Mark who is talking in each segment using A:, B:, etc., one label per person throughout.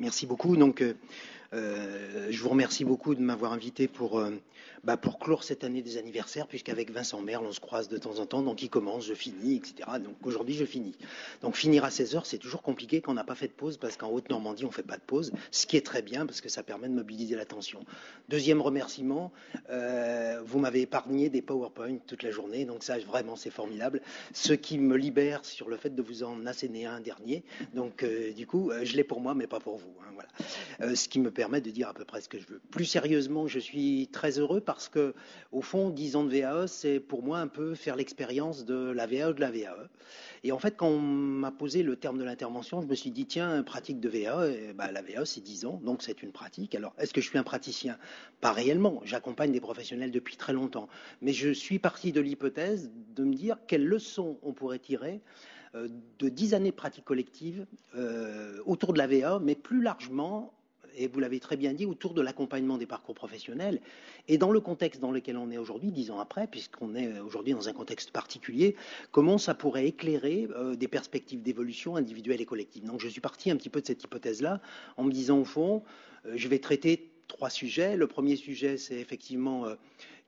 A: Merci beaucoup. Donc, je vous remercie beaucoup de m'avoir invité pour clore cette année des anniversaires, puisqu'avec Vincent Merle, on se croise de temps en temps. Donc, il commence, je finis, etc. Donc, aujourd'hui, je finis. Donc, finir à 16 heures, c'est toujours compliqué quand on n'a pas fait de pause, parce qu'en Haute-Normandie, on ne fait pas de pause, ce qui est très bien, parce que ça permet de mobiliser l'attention. Deuxième remerciement, vous m'avez épargné des PowerPoint toute la journée, donc ça, vraiment, c'est formidable. Ce qui me libère sur le fait de vous en asséner un dernier. Donc, du coup, je l'ai pour moi, mais pas pour vous. Hein, voilà. Ce qui me permet de dire à peu près ce que je veux. Plus sérieusement, je suis très heureux parce que, au fond, 10 ans de VAE, c'est pour moi un peu faire l'expérience de la VAE de la VAE. Et en fait, quand on m'a posé le terme de l'intervention, je me suis dit, tiens, pratique de VAE, la VAE, c'est 10 ans, donc c'est une pratique. Alors, est-ce que je suis un praticien? Pas réellement. J'accompagne des professionnels depuis très longtemps. Mais je suis parti de l'hypothèse de me dire quelles leçons on pourrait tirer de 10 années de pratique collective autour de la VA, mais plus largement, et vous l'avez très bien dit, autour de l'accompagnement des parcours professionnels. Et dans le contexte dans lequel on est aujourd'hui, 10 ans après, puisqu'on est aujourd'hui dans un contexte particulier, comment ça pourrait éclairer des perspectives d'évolution individuelle et collective. Donc je suis parti un petit peu de cette hypothèse-là, en me disant au fond, je vais traiter 3 sujets. Le premier sujet, c'est effectivement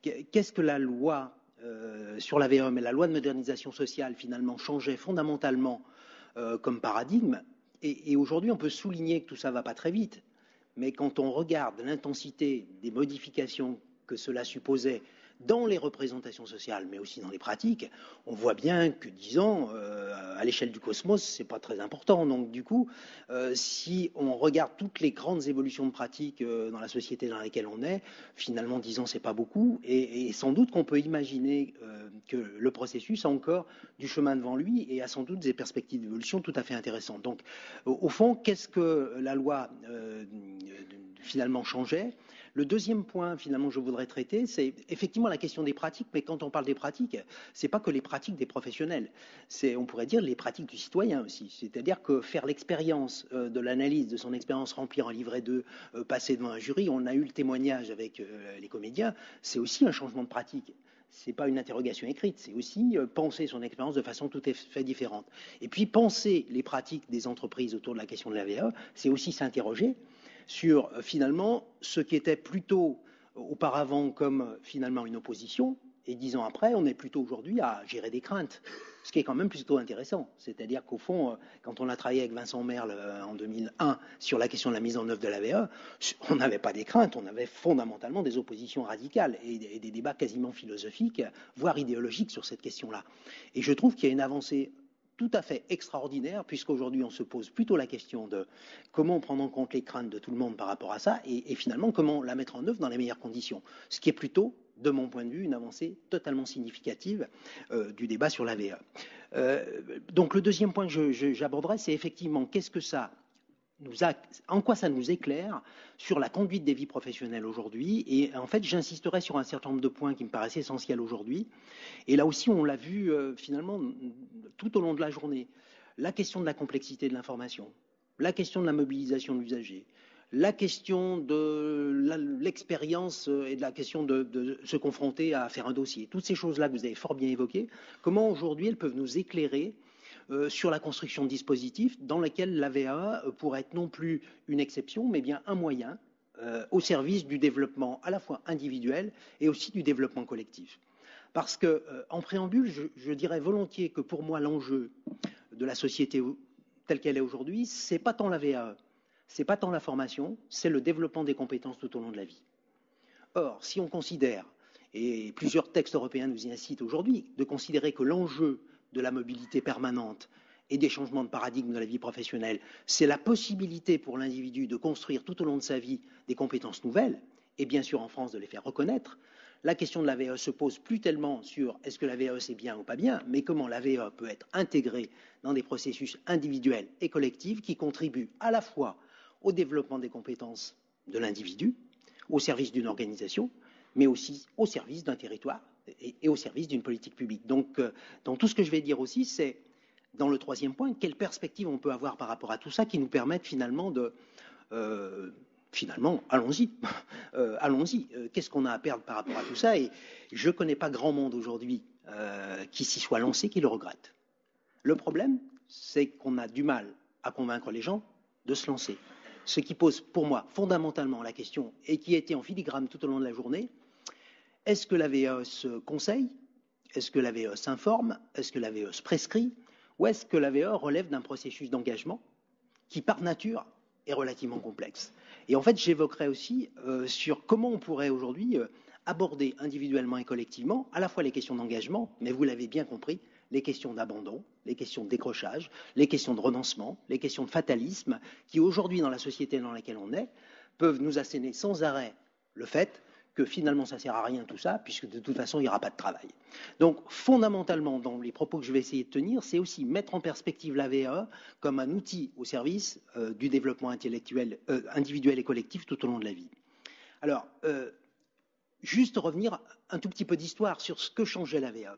A: qu'est-ce que la loi sur la VE, mais la loi de modernisation sociale finalement changeait fondamentalement comme paradigme. Et aujourd'hui, on peut souligner que tout ça ne va pas très vite. Mais quand on regarde l'intensité des modifications que cela supposait dans les représentations sociales, mais aussi dans les pratiques, on voit bien que, disons, à l'échelle du cosmos, c'est pas très important. Donc, du coup, si on regarde toutes les grandes évolutions de pratiques dans la société dans laquelle on est, finalement, 10 ans, c'est pas beaucoup. Et sans doute qu'on peut imaginer que le processus a encore du chemin devant lui et a sans doute des perspectives d'évolution tout à fait intéressantes. Donc, au fond, qu'est-ce que la loi finalement changeait? Le deuxième point, finalement, que je voudrais traiter, c'est effectivement la question des pratiques, mais quand on parle des pratiques, c'est pas que les pratiques des professionnels, c'est, on pourrait dire, les pratiques du citoyen aussi. C'est-à-dire que faire l'expérience de l'analyse de son expérience, remplir un livret 2, passer devant un jury, on a eu le témoignage avec les comédiens, c'est aussi un changement de pratique. C'est pas une interrogation écrite, c'est aussi penser son expérience de façon tout à fait différente. Et puis penser les pratiques des entreprises autour de la question de la VAE, c'est aussi s'interroger sur finalement ce qui était plutôt auparavant comme finalement une opposition, et 10 ans après, on est plutôt aujourd'hui à gérer des craintes, ce qui est quand même plutôt intéressant. C'est-à-dire qu'au fond, quand on a travaillé avec Vincent Merle en 2001 sur la question de la mise en œuvre de la VAE, on n'avait pas des craintes, on avait fondamentalement des oppositions radicales et des débats quasiment philosophiques, voire idéologiques sur cette question-là. Et je trouve qu'il y a une avancée tout à fait extraordinaire, puisqu'aujourd'hui on se pose plutôt la question de comment prendre en compte les craintes de tout le monde par rapport à ça, et finalement comment la mettre en œuvre dans les meilleures conditions. Ce qui est plutôt, de mon point de vue, une avancée totalement significative du débat sur la VA. Donc le deuxième point que j'aborderai, c'est effectivement qu'est-ce que ça en quoi ça nous éclaire sur la conduite des vies professionnelles aujourd'hui. Et en fait, j'insisterai sur un certain nombre de points qui me paraissent essentiels aujourd'hui. Et là aussi, on l'a vu finalement tout au long de la journée. La question de la complexité de l'information, la question de la mobilisation de l'usager, la question de l'expérience et de la question de se confronter à faire un dossier. Toutes ces choses-là que vous avez fort bien évoquées, comment aujourd'hui elles peuvent nous éclairer sur la construction de dispositifs dans lesquels la VAE pourrait être non plus une exception, mais bien un moyen au service du développement à la fois individuel et aussi du développement collectif. Parce que, en préambule, je dirais volontiers que pour moi, l'enjeu de la société telle qu'elle est aujourd'hui, c'est pas tant la VAE, c'est pas tant la formation, c'est le développement des compétences tout au long de la vie. Or, si on considère, et plusieurs textes européens nous y incitent aujourd'hui, de considérer que l'enjeu de la mobilité permanente et des changements de paradigme de la vie professionnelle, c'est la possibilité pour l'individu de construire tout au long de sa vie des compétences nouvelles, et bien sûr en France de les faire reconnaître. La question de la VAE se pose plus tellement sur est-ce que la VAE c'est bien ou pas bien, mais comment la VAE peut être intégrée dans des processus individuels et collectifs qui contribuent à la fois au développement des compétences de l'individu, au service d'une organisation, mais aussi au service d'un territoire et au service d'une politique publique. Donc, dans tout ce que je vais dire aussi, c'est, dans le troisième point, quelle perspective on peut avoir par rapport à tout ça qui nous permettent finalement de... Finalement, allons-y, allons-y. Qu'est-ce qu'on a à perdre par rapport à tout ça? Et je ne connais pas grand monde aujourd'hui qui s'y soit lancé, qui le regrette. Le problème, c'est qu'on a du mal à convaincre les gens de se lancer. ce qui pose pour moi fondamentalement la question et qui a été en filigrane tout au long de la journée, est-ce que la VAE se conseille? Est-ce que la VAE s'informe? Est-ce que la VAE se prescrit? Ou est-ce que la VAE relève d'un processus d'engagement qui, par nature, est relativement complexe? Et en fait, j'évoquerai aussi sur comment on pourrait aujourd'hui aborder individuellement et collectivement à la fois les questions d'engagement, mais vous l'avez bien compris, les questions d'abandon, les questions de décrochage, les questions de renoncement, les questions de fatalisme, qui aujourd'hui, dans la société dans laquelle on est, peuvent nous asséner sans arrêt le fait que finalement ça ne sert à rien tout ça, puisque de toute façon il n'y aura pas de travail. Donc fondamentalement, dans les propos que je vais essayer de tenir, c'est aussi mettre en perspective la VAE comme un outil au service du développement intellectuel, individuel et collectif tout au long de la vie. Alors, juste revenir un tout petit peu d'histoire sur ce que changeait la VAE.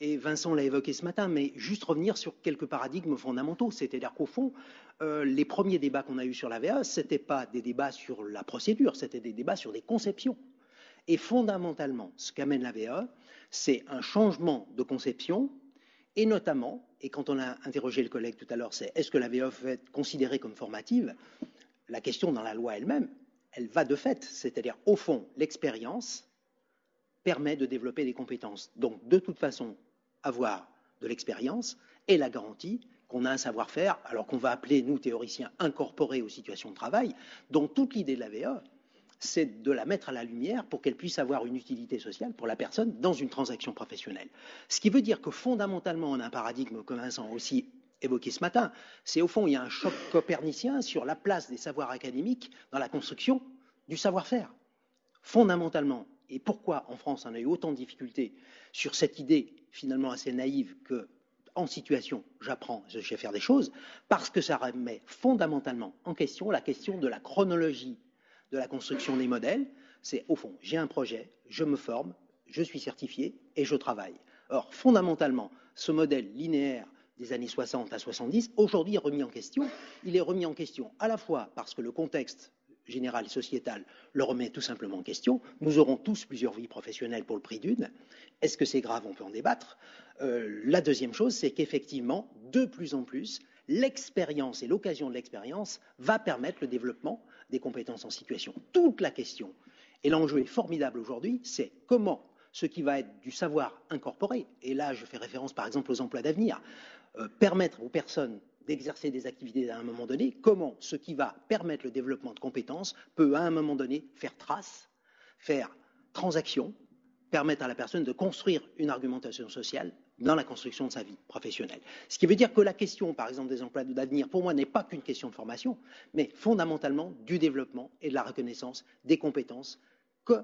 A: Et Vincent l'a évoqué ce matin, mais juste revenir sur quelques paradigmes fondamentaux. C'est-à-dire qu'au fond, les premiers débats qu'on a eus sur la VAE, ce n'étaient pas des débats sur la procédure, c'était des débats sur des conceptions. Et fondamentalement, ce qu'amène la VAE, c'est un changement de conception, et notamment, et quand on a interrogé le collègue tout à l'heure, c'est est-ce que la VAE peut être considérée comme formative? La question dans la loi elle-même, elle va de fait, c'est-à-dire au fond, l'expérience permet de développer des compétences. Donc de toute façon, avoir de l'expérience est la garantie qu'on a un savoir-faire, alors qu'on va appeler, nous théoriciens, incorporé aux situations de travail. Donc toute l'idée de la VAE, c'est de la mettre à la lumière pour qu'elle puisse avoir une utilité sociale pour la personne dans une transaction professionnelle. Ce qui veut dire que fondamentalement, on a un paradigme que Vincent a aussi évoqué ce matin, c'est au fond, il y a un choc copernicien sur la place des savoirs académiques dans la construction du savoir-faire. Fondamentalement, et pourquoi en France on a eu autant de difficultés sur cette idée finalement assez naïve que en situation, j'apprends, je sais faire des choses, parce que ça remet fondamentalement en question la question de la chronologie de la construction des modèles. C'est au fond, j'ai un projet, je me forme, je suis certifié et je travaille. Or, fondamentalement, ce modèle linéaire des années 60 à 70, aujourd'hui est remis en question. Il est remis en question à la fois parce que le contexte général et sociétal le remet tout simplement en question. Nous aurons tous plusieurs vies professionnelles pour le prix d'une. Est-ce que c'est grave? On peut en débattre. La deuxième chose, c'est qu'effectivement, de plus en plus, l'expérience et l'occasion de l'expérience va permettre le développement des compétences en situation. Toute la question, et l'enjeu est formidable aujourd'hui, c'est comment ce qui va être du savoir incorporé, et là je fais référence par exemple aux emplois d'avenir, permettre aux personnes d'exercer des activités à un moment donné, comment ce qui va permettre le développement de compétences peut à un moment donné faire trace, faire transaction, permettre à la personne de construire une argumentation sociale dans la construction de sa vie professionnelle. Ce qui veut dire que la question, par exemple, des emplois d'avenir, pour moi, n'est pas qu'une question de formation, mais fondamentalement du développement et de la reconnaissance des compétences que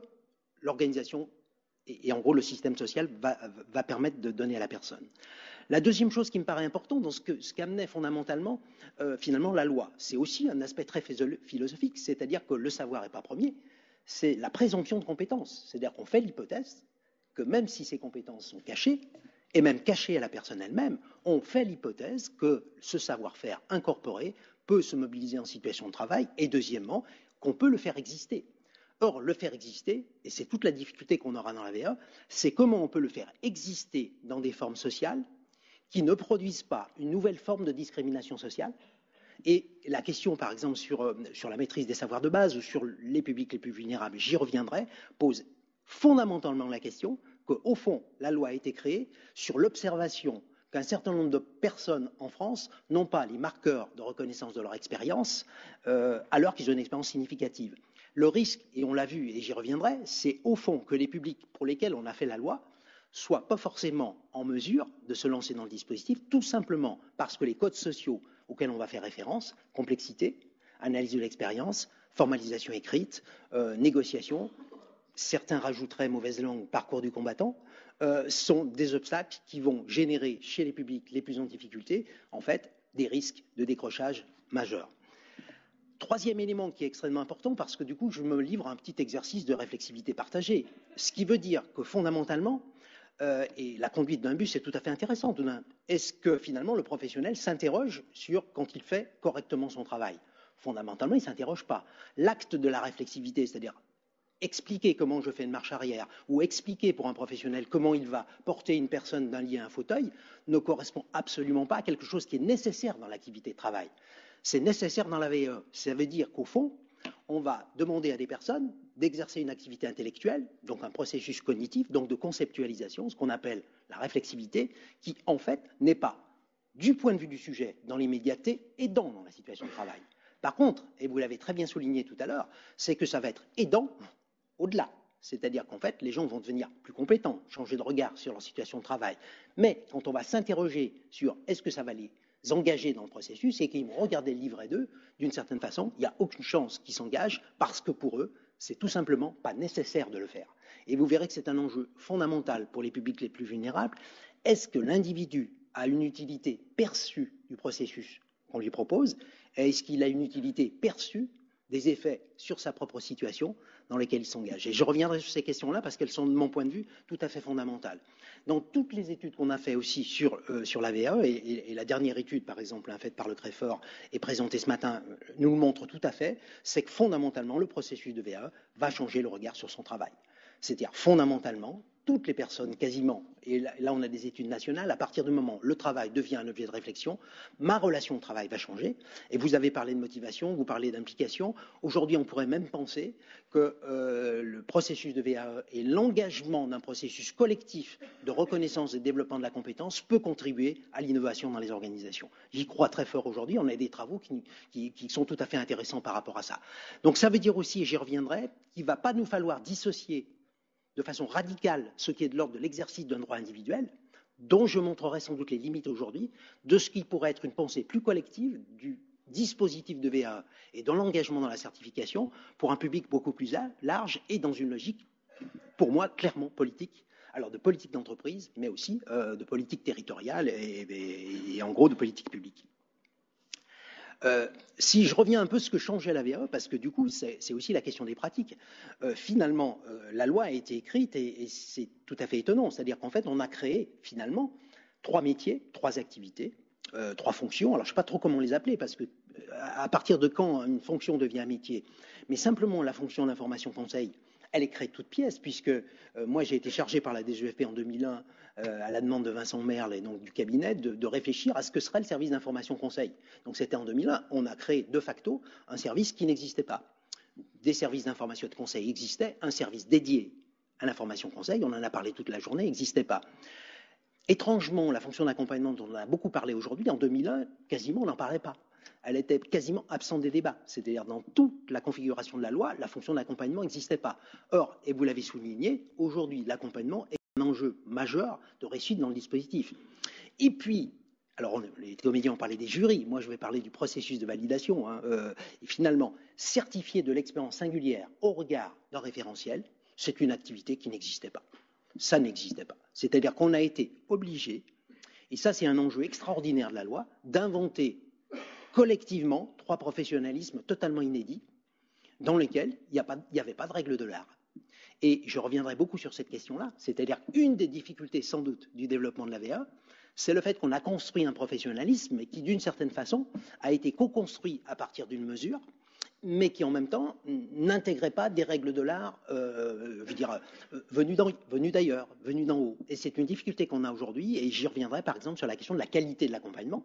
A: l'organisation et en gros le système social va permettre de donner à la personne. La deuxième chose qui me paraît importante dans ce qu'amenait fondamentalement finalement la loi, c'est aussi un aspect très philosophique, c'est-à-dire que le savoir n'est pas premier, c'est la présomption de compétences. C'est-à-dire qu'on fait l'hypothèse que même si ces compétences sont cachées, et même cachées à la personne elle-même, on fait l'hypothèse que ce savoir-faire incorporé peut se mobiliser en situation de travail, et deuxièmement, qu'on peut le faire exister. Or, le faire exister, et c'est toute la difficulté qu'on aura dans la VAE, c'est comment on peut le faire exister dans des formes sociales qui ne produisent pas une nouvelle forme de discrimination sociale. Et la question, par exemple, sur la maîtrise des savoirs de base ou sur les publics les plus vulnérables, j'y reviendrai, pose fondamentalement la question qu'au fond, la loi a été créée sur l'observation qu'un certain nombre de personnes en France n'ont pas les marqueurs de reconnaissance de leur expérience alors qu'ils ont une expérience significative. Le risque, et on l'a vu et j'y reviendrai, c'est au fond que les publics pour lesquels on a fait la loi soient pas forcément en mesure de se lancer dans le dispositif, tout simplement parce que les codes sociaux auxquels on va faire référence, complexité, analyse de l'expérience, formalisation écrite, négociation, certains rajouteraient mauvaise langue, parcours du combattant, sont des obstacles qui vont générer chez les publics les plus en difficulté, en fait, des risques de décrochage majeurs. Troisième élément qui est extrêmement important, parce que du coup, je me livre à un petit exercice de réflexivité partagée. Ce qui veut dire que fondamentalement, et la conduite d'un bus est tout à fait intéressante. Est-ce que finalement le professionnel s'interroge sur quand il fait correctement son travail? Fondamentalement, il ne s'interroge pas. L'acte de la réflexivité, c'est-à-dire expliquer comment je fais une marche arrière ou expliquer pour un professionnel comment il va porter une personne d'un lit à un fauteuil, ne correspond absolument pas à quelque chose qui est nécessaire dans l'activité de travail. c'est nécessaire dans la VAE. Ça veut dire qu'au fond, on va demander à des personnes d'exercer une activité intellectuelle, donc un processus cognitif, donc de conceptualisation, ce qu'on appelle la réflexivité, qui en fait n'est pas, du point de vue du sujet, dans l'immédiateté, aidant dans la situation de travail. Par contre, et vous l'avez très bien souligné tout à l'heure, c'est que ça va être aidant au-delà. C'est-à-dire qu'en fait, les gens vont devenir plus compétents, changer de regard sur leur situation de travail. Mais quand on va s'interroger sur est-ce que ça va les engager dans le processus et qu'ils vont regarder le livret d'eux, d'une certaine façon, il n'y a aucune chance qu'ils s'engagent parce que pour eux, c'est tout simplement pas nécessaire de le faire. Et vous verrez que c'est un enjeu fondamental pour les publics les plus vulnérables. Est-ce que l'individu a une utilité perçue du processus qu'on lui propose? Est-ce qu'il a une utilité perçue des effets sur sa propre situation dans lesquels il s'engage? Et je reviendrai sur ces questions-là parce qu'elles sont, de mon point de vue, tout à fait fondamentales. Dans toutes les études qu'on a fait aussi sur la VAE, et la dernière étude, par exemple, faite par le CREFOR et présentée ce matin, nous le montre tout à fait, c'est que fondamentalement, le processus de VAE va changer le regard sur son travail. C'est-à-dire, fondamentalement, toutes les personnes, quasiment, et là on a des études nationales, à partir du moment où le travail devient un objet de réflexion, ma relation au travail va changer. Et vous avez parlé de motivation, vous parlez d'implication. Aujourd'hui, on pourrait même penser que le processus de VAE et l'engagement d'un processus collectif de reconnaissance et de développement de la compétence peut contribuer à l'innovation dans les organisations. J'y crois très fort aujourd'hui. On a des travaux qui sont tout à fait intéressants par rapport à ça. Donc ça veut dire aussi, et j'y reviendrai, qu'il ne va pas nous falloir dissocier de façon radicale ce qui est de l'ordre de l'exercice d'un droit individuel, dont je montrerai sans doute les limites aujourd'hui, de ce qui pourrait être une pensée plus collective du dispositif de VAE et dans l'engagement dans la certification pour un public beaucoup plus large et dans une logique, pour moi, clairement politique. Alors de politique d'entreprise, mais aussi de politique territoriale et en gros de politique publique. Si je reviens un peu à ce que changeait la VAE, parce que du coup, c'est aussi la question des pratiques. Finalement, la loi a été écrite et c'est tout à fait étonnant. C'est-à-dire qu'en fait, on a créé finalement 3 métiers, 3 activités, 3 fonctions. Alors, je ne sais pas trop comment les appeler, parce que à partir de quand une fonction devient un métier? Mais simplement, la fonction d'information conseil, elle est créée de toutes pièces, puisque moi, j'ai été chargé par la DGEFP en 2001 à la demande de Vincent Merle et donc du cabinet de réfléchir à ce que serait le service d'information conseil. Donc c'était en 2001, on a créé de facto un service qui n'existait pas. Des services d'information et de conseil existaient, un service dédié à l'information conseil, on en a parlé toute la journée, n'existait pas. Étrangement, la fonction d'accompagnement dont on a beaucoup parlé aujourd'hui, en 2001, quasiment on n'en parlait pas. Elle était quasiment absente des débats. C'est-à-dire dans toute la configuration de la loi, la fonction d'accompagnement n'existait pas. Or, et vous l'avez souligné, aujourd'hui, l'accompagnement est un enjeu majeur de réussite dans le dispositif. Et puis, alors les comédiens ont parlé des jurys, moi je vais parler du processus de validation. Et finalement, certifier de l'expérience singulière au regard d'un référentiel, c'est une activité qui n'existait pas. Ça n'existait pas. C'est-à-dire qu'on a été obligé, et ça c'est un enjeu extraordinaire de la loi, d'inventer collectivement 3 professionnalismes totalement inédits dans lesquels il n'y avait pas de règle de l'art. Et je reviendrai beaucoup sur cette question-là, c'est-à-dire qu'une des difficultés sans doute du développement de la VA, c'est le fait qu'on a construit un professionnalisme qui d'une certaine façon a été co-construit à partir d'une mesure, mais qui en même temps n'intégrait pas des règles de l'art venues d'ailleurs, venues d'en haut. Et c'est une difficulté qu'on a aujourd'hui, et j'y reviendrai par exemple sur la question de la qualité de l'accompagnement.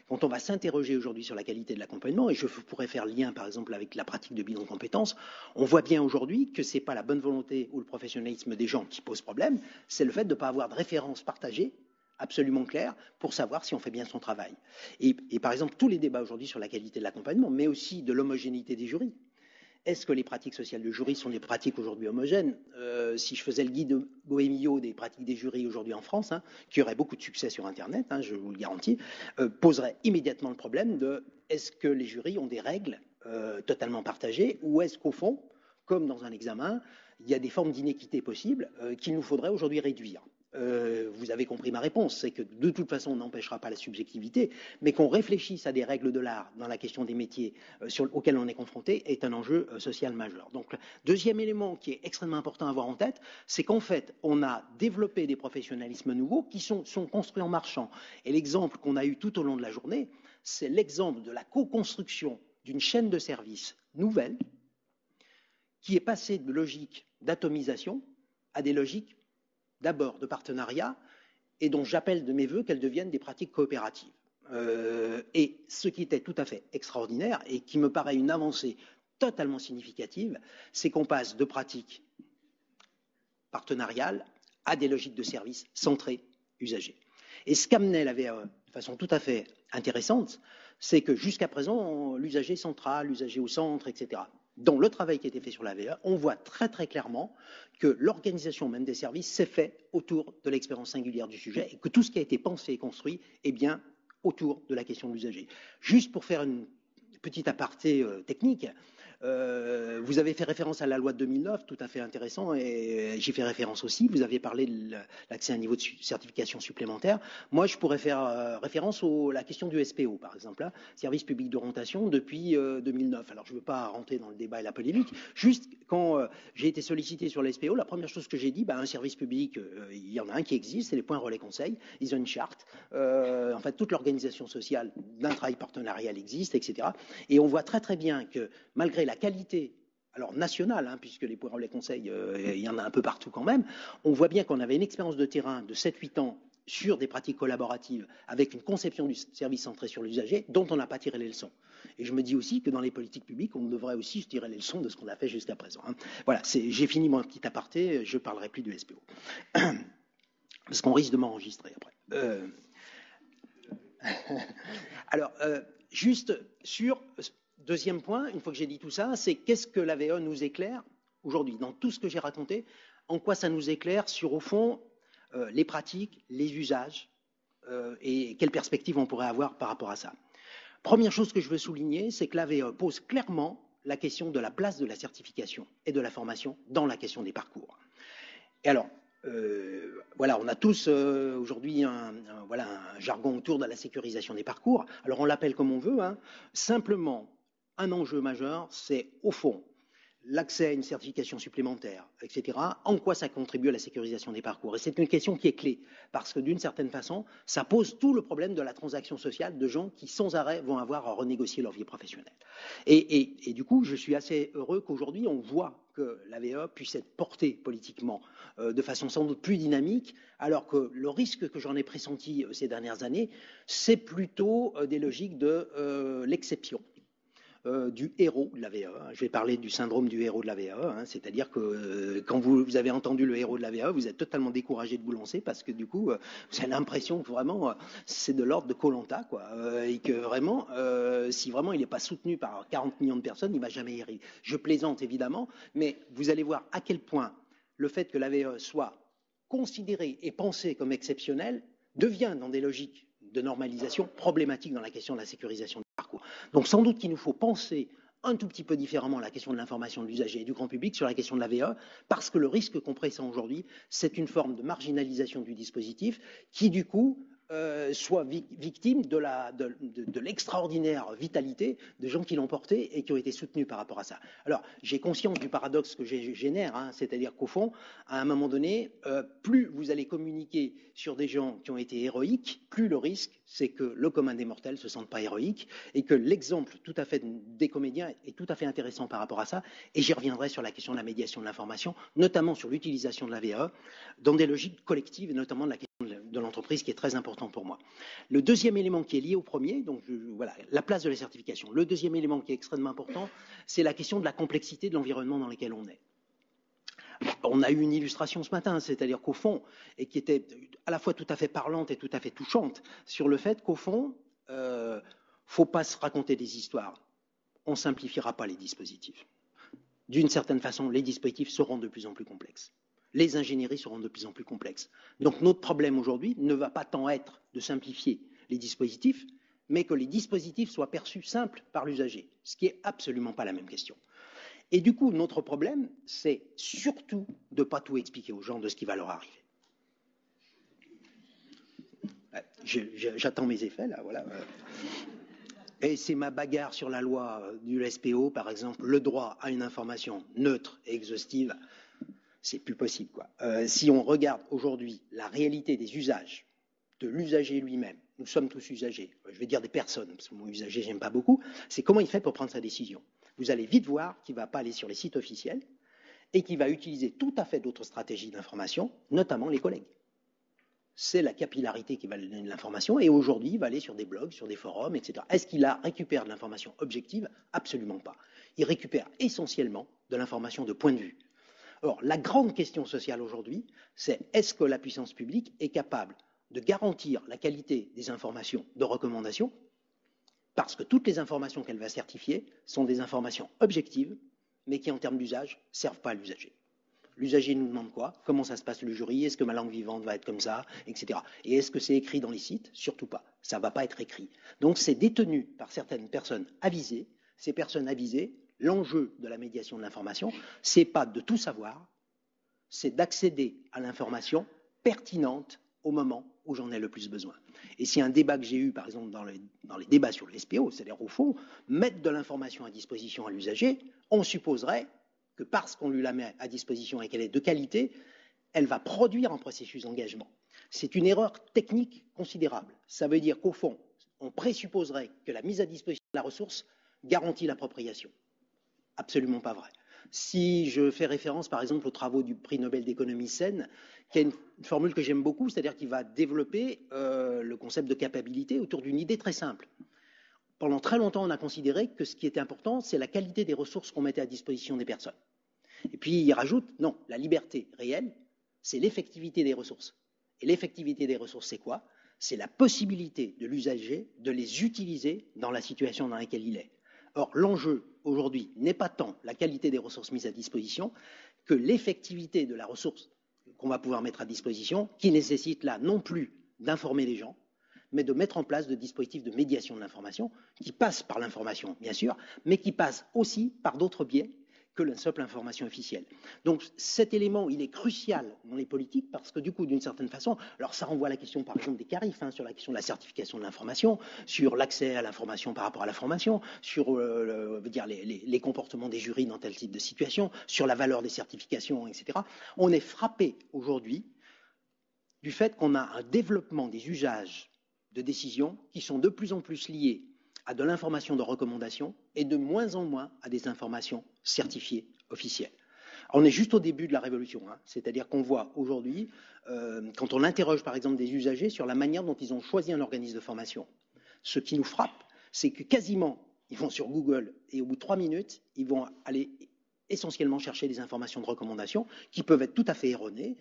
A: Quand on va s'interroger aujourd'hui sur la qualité de l'accompagnement, et je pourrais faire lien par exemple avec la pratique de bilan de compétences, on voit bien aujourd'hui que ce n'est pas la bonne volonté ou le professionnalisme des gens qui pose problème, c'est le fait de ne pas avoir de références partagées absolument clair pour savoir si on fait bien son travail. Et par exemple, tous les débats aujourd'hui sur la qualité de l'accompagnement, mais aussi de l'homogénéité des jurys. Est-ce que les pratiques sociales de jury sont des pratiques aujourd'hui homogènes? Si je faisais le guide Goemio des pratiques des jurys aujourd'hui en France, qui aurait beaucoup de succès sur Internet, je vous le garantis, poserait immédiatement le problème de est-ce que les jurys ont des règles totalement partagées ou est-ce qu'au fond, comme dans un examen, il y a des formes d'inéquité possibles qu'il nous faudrait aujourd'hui réduire? Vous avez compris ma réponse, c'est que de toute façon on n'empêchera pas la subjectivité, mais qu'on réfléchisse à des règles de l'art dans la question des métiers auxquels on est confronté est un enjeu social majeur. Donc deuxième élément qui est extrêmement important à avoir en tête, c'est qu'en fait on a développé des professionnalismes nouveaux qui sont construits en marchant. Et l'exemple qu'on a eu tout au long de la journée, c'est l'exemple de la co-construction d'une chaîne de services nouvelle qui est passée de logiques d'atomisation à des logiques d'abord de partenariat, et dont j'appelle de mes voeux qu'elles deviennent des pratiques coopératives. Et ce qui était tout à fait extraordinaire et qui me paraît une avancée totalement significative, c'est qu'on passe de pratiques partenariales à des logiques de service centrées usagers. Et ce qu'amenait la VAE de façon tout à fait intéressante, c'est que jusqu'à présent, l'usager central, l'usager au centre, etc. Dans le travail qui a été fait sur la VAE, on voit très très clairement que l'organisation même des services s'est faite autour de l'expérience singulière du sujet et que tout ce qui a été pensé et construit est bien autour de la question de l'usager. Juste pour faire une petite aparté technique, vous avez fait référence à la loi de 2009, tout à fait intéressant, et j'y fais référence aussi. Vous aviez parlé de l'accès à un niveau de certification supplémentaire. Moi, je pourrais faire référence à la question du SPO, par exemple, là, service public d'orientation depuis 2009. Alors, je ne veux pas rentrer dans le débat et la polémique. Juste, quand j'ai été sollicité sur le SPO, la première chose que j'ai dit, un service public, il y en a un qui existe, c'est les points relais conseils. Ils ont une charte. En fait, toute l'organisation sociale d'un travail partenarial existe, etc. Et on voit très très bien que malgré la qualité, alors nationale, puisque les points relais conseils, il y en a un peu partout quand même, on voit bien qu'on avait une expérience de terrain de 7-8 ans sur des pratiques collaboratives avec une conception du service centré sur l'usager dont on n'a pas tiré les leçons. Et je me dis aussi que dans les politiques publiques, on devrait aussi tirer les leçons de ce qu'on a fait jusqu'à présent. Voilà, j'ai fini mon petit aparté, je ne parlerai plus du SPO. Parce qu'on risque de m'enregistrer après. Alors, juste sur... Deuxième point, une fois que j'ai dit tout ça, c'est qu'est-ce que la VAE nous éclaire aujourd'hui, dans tout ce que j'ai raconté, en quoi ça nous éclaire sur, au fond, les pratiques, les usages et quelles perspectives on pourrait avoir par rapport à ça. Première chose que je veux souligner, c'est que la VAE pose clairement la question de la place de la certification et de la formation dans la question des parcours. Et alors, voilà, on a tous aujourd'hui un jargon autour de la sécurisation des parcours. Alors, on l'appelle comme on veut. Simplement, un enjeu majeur, c'est au fond l'accès à une certification supplémentaire, etc. En quoi ça contribue à la sécurisation des parcours? Et c'est une question qui est clé, parce que d'une certaine façon, ça pose tout le problème de la transaction sociale de gens qui sans arrêt vont avoir à renégocier leur vie professionnelle. Et du coup, je suis assez heureux qu'aujourd'hui, on voit que la VAE puisse être portée politiquement de façon sans doute plus dynamique, alors que le risque que j'en ai pressenti ces dernières années, c'est plutôt des logiques de l'exception. Du héros de la VAE. Je vais parler du syndrome du héros de la VAE, c'est-à-dire que quand vous avez entendu le héros de la VAE, vous êtes totalement découragé de vous lancer parce que du coup, vous avez l'impression que vraiment c'est de l'ordre de Koh-Lanta, quoi, et que vraiment, si vraiment il n'est pas soutenu par 40 millions de personnes, il ne va jamais y arriver. Je plaisante évidemment, mais vous allez voir à quel point le fait que la VAE soit considérée et pensée comme exceptionnelle devient dans des logiques de normalisation problématique dans la question de la sécurisation du parcours. Donc sans doute qu'il nous faut penser un tout petit peu différemment la question de l'information de l'usager et du grand public sur la question de la VAE, parce que le risque qu'on pressent aujourd'hui, c'est une forme de marginalisation du dispositif qui, du coup, soit victime de l'extraordinaire vitalité de gens qui l'ont porté et qui ont été soutenus par rapport à ça. Alors, j'ai conscience du paradoxe que je génère, c'est-à-dire qu'au fond, à un moment donné, plus vous allez communiquer sur des gens qui ont été héroïques, plus le risque, c'est que le commun des mortels ne se sente pas héroïque et que l'exemple tout à fait des comédiens est tout à fait intéressant par rapport à ça. Et j'y reviendrai sur la question de la médiation de l'information, notamment sur l'utilisation de la VAE dans des logiques collectives, et notamment de la question de l'entreprise qui est très important pour moi. Le deuxième élément qui est lié au premier, donc voilà, la place de la certification. Le deuxième élément qui est extrêmement important, c'est la question de la complexité de l'environnement dans lequel on est. On a eu une illustration ce matin, c'est-à-dire qu'au fond, et qui était à la fois tout à fait parlante et tout à fait touchante, sur le fait qu'au fond, faut pas se raconter des histoires. On simplifiera pas les dispositifs. D'une certaine façon, les dispositifs seront de plus en plus complexes. Les ingénieries seront de plus en plus complexes. Donc notre problème aujourd'hui ne va pas tant être de simplifier les dispositifs, mais que les dispositifs soient perçus simples par l'usager, ce qui n'est absolument pas la même question. Et du coup, notre problème, c'est surtout de ne pas tout expliquer aux gens de ce qui va leur arriver. J'attends mes effets, là, voilà. Et c'est ma bagarre sur la loi du SPO, par exemple, le droit à une information neutre et exhaustive, c'est plus possible, quoi. Si on regarde aujourd'hui la réalité des usages, de l'usager lui-même, nous sommes tous usagers, je vais dire des personnes, parce que mon usager, j'aime pas beaucoup, c'est comment il fait pour prendre sa décision. Vous allez vite voir qu'il ne va pas aller sur les sites officiels et qu'il va utiliser tout à fait d'autres stratégies d'information, notamment les collègues. c'est la capillarité qui va lui donner de l'information, et aujourd'hui, il va aller sur des blogs, sur des forums, etc. Est-ce qu'il récupère de l'information objective? Absolument pas. Il récupère essentiellement de l'information de point de vue. Or, la grande question sociale aujourd'hui, c'est est-ce que la puissance publique est capable de garantir la qualité des informations de recommandation, parce que toutes les informations qu'elle va certifier sont des informations objectives, mais qui, en termes d'usage, ne servent pas à l'usager. L'usager nous demande quoi? Comment ça se passe le jury? Est-ce que ma langue vivante va être comme ça? Etc. Et est-ce que c'est écrit dans les sites? Surtout pas. Ça ne va pas être écrit. Donc c'est détenu par certaines personnes avisées. Ces personnes avisées, l'enjeu de la médiation de l'information, c'est pas de tout savoir, c'est d'accéder à l'information pertinente au moment où j'en ai le plus besoin. Et c'est un débat que j'ai eu, par exemple, dans les débats sur le SPO, c'est-à-dire au fond, mettre de l'information à disposition à l'usager, on supposerait que parce qu'on lui la met à disposition et qu'elle est de qualité, elle va produire un processus d'engagement. C'est une erreur technique considérable. Ça veut dire qu'au fond, on présupposerait que la mise à disposition de la ressource garantit l'appropriation. Absolument pas vrai. Si je fais référence, par exemple, aux travaux du prix Nobel d'économie saine, qui est une formule que j'aime beaucoup, c'est-à-dire qu'il va développer le concept de capacité autour d'une idée très simple. Pendant très longtemps, on a considéré que ce qui était important, c'est la qualité des ressources qu'on mettait à disposition des personnes. Et puis, il rajoute, non, la liberté réelle, c'est l'effectivité des ressources. Et l'effectivité des ressources, c'est quoi? C'est la possibilité de l'usager de les utiliser dans la situation dans laquelle il est. Or, l'enjeu aujourd'hui n'est pas tant la qualité des ressources mises à disposition que l'effectivité de la ressource qu'on va pouvoir mettre à disposition, qui nécessite là non plus d'informer les gens, mais de mettre en place de dispositifs de médiation de l'information qui passent par l'information, bien sûr, mais qui passent aussi par d'autres biais que la simple information officielle. Donc cet élément, il est crucial dans les politiques parce que du coup, d'une certaine façon, alors ça renvoie à la question par exemple des CARIF, sur la question de la certification de l'information, sur l'accès à l'information par rapport à la formation, sur les comportements des jurys dans tel type de situation, sur la valeur des certifications, etc. On est frappé aujourd'hui du fait qu'on a un développement des usages de décisions qui sont de plus en plus liés à de l'information de recommandation et de moins en moins à des informations certifiées officielles. On est juste au début de la révolution, c'est-à-dire qu'on voit aujourd'hui, quand on interroge par exemple des usagers sur la manière dont ils ont choisi un organisme de formation, ce qui nous frappe, c'est que quasiment, ils vont sur Google et au bout de 3 minutes, ils vont aller essentiellement chercher des informations de recommandation qui peuvent être tout à fait erronées,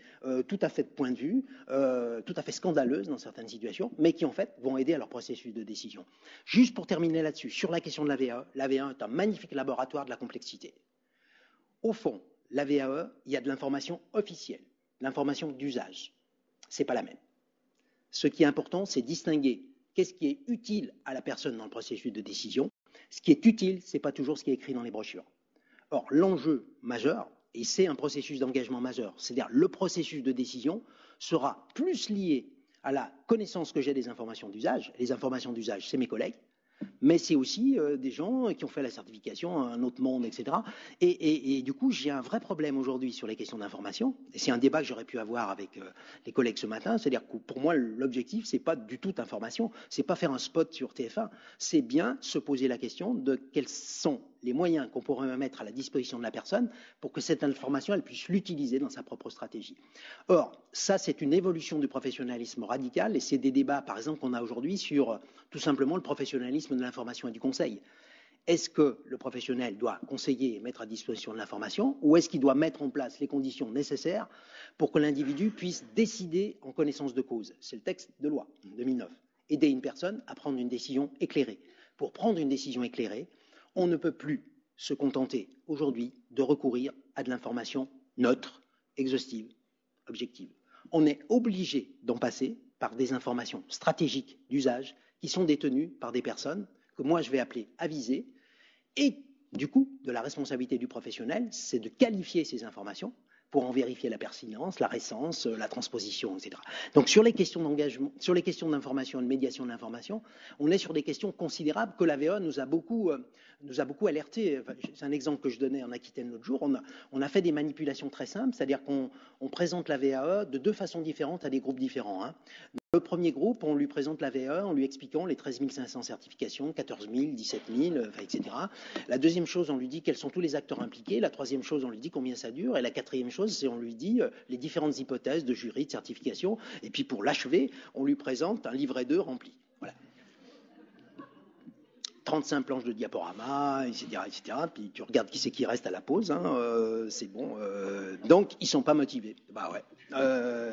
A: tout à fait de point de vue, tout à fait scandaleuses dans certaines situations, mais qui en fait vont aider à leur processus de décision. Juste pour terminer là-dessus, sur la question de la VAE est un magnifique laboratoire de la complexité. Au fond, la VAE, il y a de l'information officielle, l'information d'usage. C'est pas la même. Ce qui est important, c'est distinguer qu'est-ce qui est utile à la personne dans le processus de décision. Ce qui est utile, c'est pas toujours ce qui est écrit dans les brochures. Or, l'enjeu majeur, et c'est un processus d'engagement majeur, c'est-à-dire le processus de décision sera plus lié à la connaissance que j'ai des informations d'usage. Les informations d'usage, c'est mes collègues, mais c'est aussi des gens qui ont fait la certification, un autre monde, etc. Et du coup, j'ai un vrai problème aujourd'hui sur les questions d'information, et c'est un débat que j'aurais pu avoir avec les collègues ce matin, c'est-à-dire que pour moi, l'objectif, c'est pas du tout information, c'est pas faire un spot sur TF1, c'est bien se poser la question de quels sont les moyens qu'on pourrait mettre à la disposition de la personne pour que cette information, elle puisse l'utiliser dans sa propre stratégie. Or, ça, c'est une évolution du professionnalisme radical, et c'est des débats, par exemple, qu'on a aujourd'hui sur tout simplement le professionnalisme de l'information et du conseil. Est-ce que le professionnel doit conseiller et mettre à disposition de l'information, ou est-ce qu'il doit mettre en place les conditions nécessaires pour que l'individu puisse décider en connaissance de cause? C'est le texte de loi 2009. Aider une personne à prendre une décision éclairée. Pour prendre une décision éclairée, on ne peut plus se contenter aujourd'hui de recourir à de l'information neutre, exhaustive, objective. On est obligé d'en passer par des informations stratégiques d'usage qui sont détenues par des personnes que moi je vais appeler avisées, et du coup, de la responsabilité du professionnel, c'est de qualifier ces informations pour en vérifier la pertinence, la récence, la transposition, etc. Donc sur les questions d'engagement, sur les questions d'information et de médiation de l'information, on est sur des questions considérables que la VAE nous a beaucoup alertés. Enfin, c'est un exemple que je donnais en Aquitaine l'autre jour. On a fait des manipulations très simples, c'est-à-dire qu'on présente la VAE de 2 façons différentes à des groupes différents. Le premier groupe, on lui présente la VAE en lui expliquant les 13 500 certifications, 14 000, 17 000, etc. La deuxième chose, on lui dit quels sont tous les acteurs impliqués. La troisième chose, on lui dit combien ça dure. Et la quatrième chose, c'est on lui dit les différentes hypothèses de jury, de certification. Et puis pour l'achever, on lui présente un livret 2 rempli. Voilà. 35 planches de diaporama, etc., etc. Puis tu regardes qui c'est qui reste à la pause, c'est bon. Donc ils sont pas motivés. Bah ouais.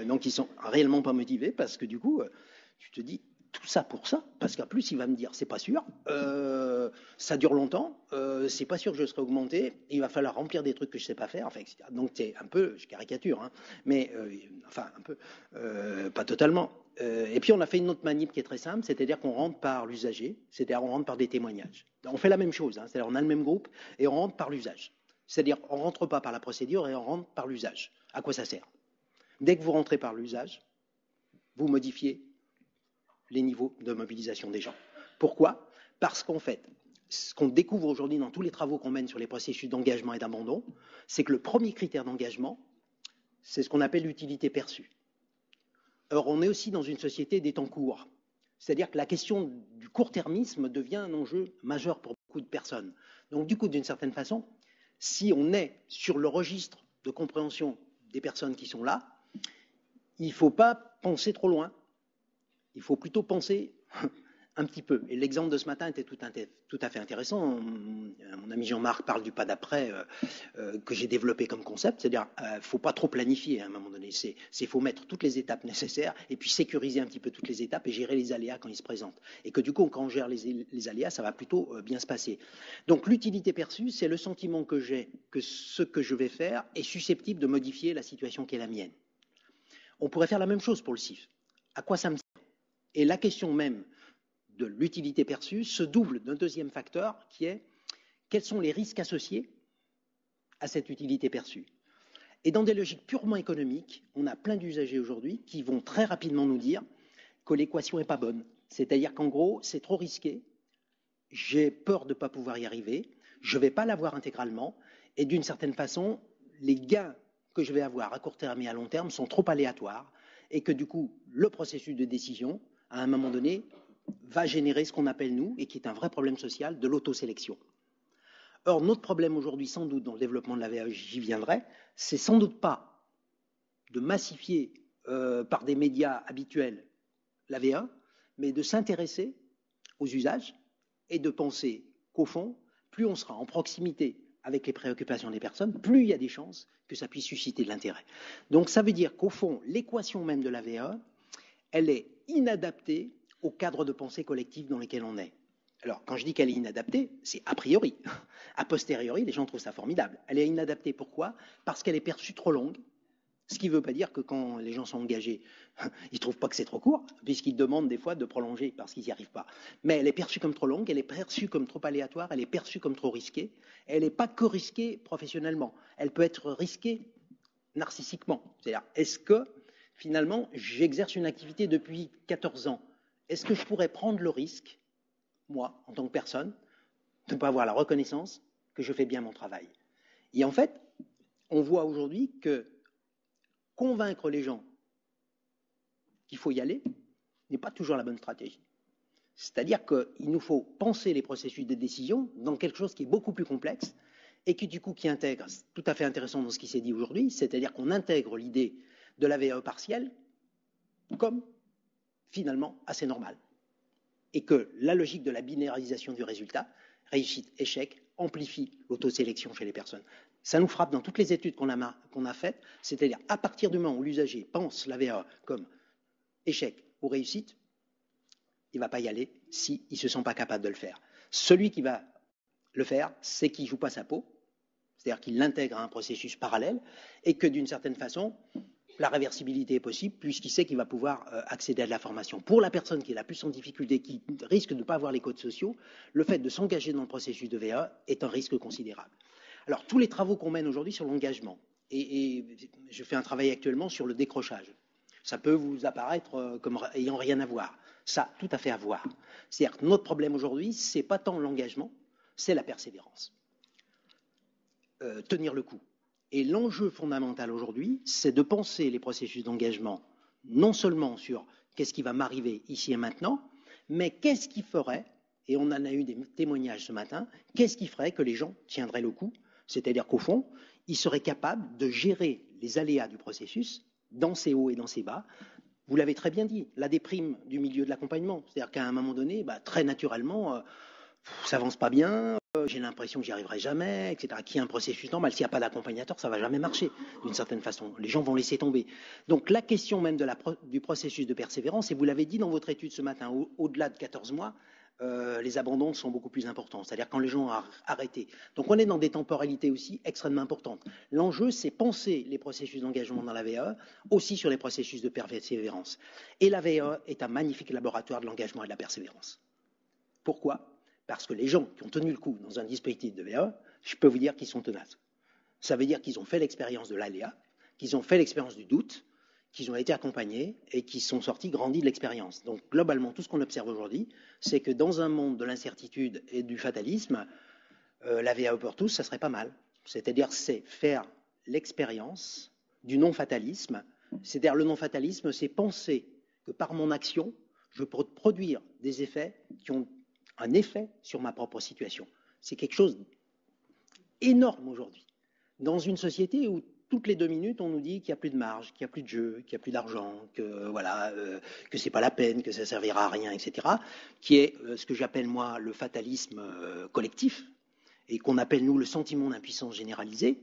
A: Donc ils sont réellement pas motivés parce que du coup, tu te dis tout ça pour ça, parce qu'en plus il va me dire c'est pas sûr, ça dure longtemps, c'est pas sûr que je serai augmenté, il va falloir remplir des trucs que je sais pas faire, enfin, etc. Donc c'est un peu, je caricature, mais enfin un peu, pas totalement. Et puis on a fait une autre manip qui est très simple, c'est-à-dire qu'on rentre par l'usager, c'est-à-dire on rentre par des témoignages. On fait la même chose, c'est-à-dire on a le même groupe et on rentre par l'usage. C'est-à-dire on rentre pas par la procédure et on rentre par l'usage. À quoi ça sert? Dès que vous rentrez par l'usage, vous modifiez les niveaux de mobilisation des gens. Pourquoi? Parce qu'en fait, ce qu'on découvre aujourd'hui dans tous les travaux qu'on mène sur les processus d'engagement et d'abandon, c'est que le premier critère d'engagement, c'est ce qu'on appelle l'utilité perçue. Or, on est aussi dans une société des temps courts. C'est-à-dire que la question du court-termisme devient un enjeu majeur pour beaucoup de personnes. Donc, du coup, d'une certaine façon, si on est sur le registre de compréhension des personnes qui sont là, il ne faut pas penser trop loin. Il faut plutôt penser un petit peu. Et l'exemple de ce matin était tout à fait intéressant. Mon ami Jean-Marc parle du pas d'après que j'ai développé comme concept. C'est-à-dire, il ne faut pas trop planifier à un moment donné. Il faut mettre toutes les étapes nécessaires et puis sécuriser un petit peu toutes les étapes et gérer les aléas quand ils se présentent. Et que du coup, quand on gère les aléas, ça va plutôt bien se passer. Donc l'utilité perçue, c'est le sentiment que j'ai que ce que je vais faire est susceptible de modifier la situation qui est la mienne. On pourrait faire la même chose pour le CIF. À quoi ça me sert? Et la question même de l'utilité perçue se double d'un deuxième facteur qui est quels sont les risques associés à cette utilité perçue. Et dans des logiques purement économiques, on a plein d'usagers aujourd'hui qui vont très rapidement nous dire que l'équation n'est pas bonne. C'est-à-dire qu'en gros, c'est trop risqué, j'ai peur de ne pas pouvoir y arriver, je ne vais pas l'avoir intégralement, et d'une certaine façon, les gains que je vais avoir à court terme et à long terme sont trop aléatoires, et que du coup, le processus de décision, à un moment donné, va générer ce qu'on appelle, nous, et qui est un vrai problème social, de l'autosélection. Or, notre problème aujourd'hui, sans doute, dans le développement de la VAE, j'y viendrai, c'est sans doute pas de massifier par des médias habituels la VAE, mais de s'intéresser aux usages et de penser qu'au fond, plus on sera en proximité avec les préoccupations des personnes, plus il y a des chances que ça puisse susciter de l'intérêt. Donc ça veut dire qu'au fond, l'équation même de la VAE, elle est inadaptée au cadre de pensée collective dans lequel on est. Alors, quand je dis qu'elle est inadaptée, c'est a priori. A posteriori, les gens trouvent ça formidable. Elle est inadaptée, pourquoi? Parce qu'elle est perçue trop longue, ce qui ne veut pas dire que quand les gens sont engagés, ils ne trouvent pas que c'est trop court, puisqu'ils demandent des fois de prolonger parce qu'ils n'y arrivent pas. Mais elle est perçue comme trop longue, elle est perçue comme trop aléatoire, elle est perçue comme trop risquée. Elle n'est pas que risquée professionnellement, elle peut être risquée narcissiquement. C'est-à-dire, est-ce que, finalement, j'exerce une activité depuis 14 ans? Est-ce que je pourrais prendre le risque, moi, en tant que personne, de ne pas avoir la reconnaissance que je fais bien mon travail? Et en fait, on voit aujourd'hui que convaincre les gens qu'il faut y aller n'est pas toujours la bonne stratégie. C'est-à-dire qu'il nous faut penser les processus de décision dans quelque chose qui est beaucoup plus complexe et qui, du coup, qui intègre, c'est tout à fait intéressant dans ce qui s'est dit aujourd'hui, c'est-à-dire qu'on intègre l'idée de la VAE partielle comme, finalement, assez normale. Et que la logique de la binarisation du résultat, réussite-échec, amplifie l'autosélection chez les personnes. Ça nous frappe dans toutes les études qu'on a faites, c'est-à-dire à partir du moment où l'usager pense la VAE comme échec ou réussite, il ne va pas y aller s'il ne se sent pas capable de le faire. Celui qui va le faire, c'est qu'il ne joue pas sa peau, c'est-à-dire qu'il l'intègre à un processus parallèle et que d'une certaine façon, la réversibilité est possible puisqu'il sait qu'il va pouvoir accéder à de la formation. Pour la personne qui est la plus en difficulté, qui risque de ne pas avoir les codes sociaux, le fait de s'engager dans le processus de VAE est un risque considérable. Alors, tous les travaux qu'on mène aujourd'hui sur l'engagement, et je fais un travail actuellement sur le décrochage, ça peut vous apparaître comme ayant rien à voir. Ça a tout à fait à voir. C'est-à-dire que notre problème aujourd'hui, ce n'est pas tant l'engagement, c'est la persévérance. Tenir le coup. Et l'enjeu fondamental aujourd'hui, c'est de penser les processus d'engagement non seulement sur qu'est-ce qui va m'arriver ici et maintenant, mais qu'est-ce qui ferait, et on en a eu des témoignages ce matin, qu'est-ce qui ferait que les gens tiendraient le coup? C'est-à-dire qu'au fond, ils seraient capables de gérer les aléas du processus dans ses hauts et dans ses bas. Vous l'avez très bien dit, la déprime du milieu de l'accompagnement. C'est-à-dire qu'à un moment donné, très naturellement, ça avance pas bien, j'ai l'impression que j'y arriverai jamais, etc. Qu'il y a un processus normal, s'il n'y a pas d'accompagnateur, ça va jamais marcher, d'une certaine façon. Les gens vont laisser tomber. Donc la question même du processus de persévérance, et vous l'avez dit dans votre étude ce matin, au-delà de 14 mois, les abandons sont beaucoup plus importants, c'est-à-dire quand les gens ont arrêté. Donc on est dans des temporalités aussi extrêmement importantes. L'enjeu, c'est penser les processus d'engagement dans la VAE, aussi sur les processus de persévérance. Et la VAE est un magnifique laboratoire de l'engagement et de la persévérance. Pourquoi ? Parce que les gens qui ont tenu le coup dans un dispositif de VAE, je peux vous dire qu'ils sont tenaces. Ça veut dire qu'ils ont fait l'expérience de l'aléa, qu'ils ont fait l'expérience du doute, qu'ils ont été accompagnés et qu'ils sont sortis grandis de l'expérience. Donc globalement, tout ce qu'on observe aujourd'hui, c'est que dans un monde de l'incertitude et du fatalisme, la VAE pour tous, ça serait pas mal. C'est-à-dire, c'est faire l'expérience du non-fatalisme. C'est-à-dire, le non-fatalisme, c'est penser que par mon action, je peux produire des effets qui ont un effet sur ma propre situation. C'est quelque chose d'énorme aujourd'hui. Dans une société où toutes les 2 minutes, on nous dit qu'il n'y a plus de marge, qu'il n'y a plus de jeu, qu'il n'y a plus d'argent, que voilà, que c'est pas la peine, que ça servira à rien, etc. Qui est ce que j'appelle moi le fatalisme collectif et qu'on appelle nous le sentiment d'impuissance généralisée.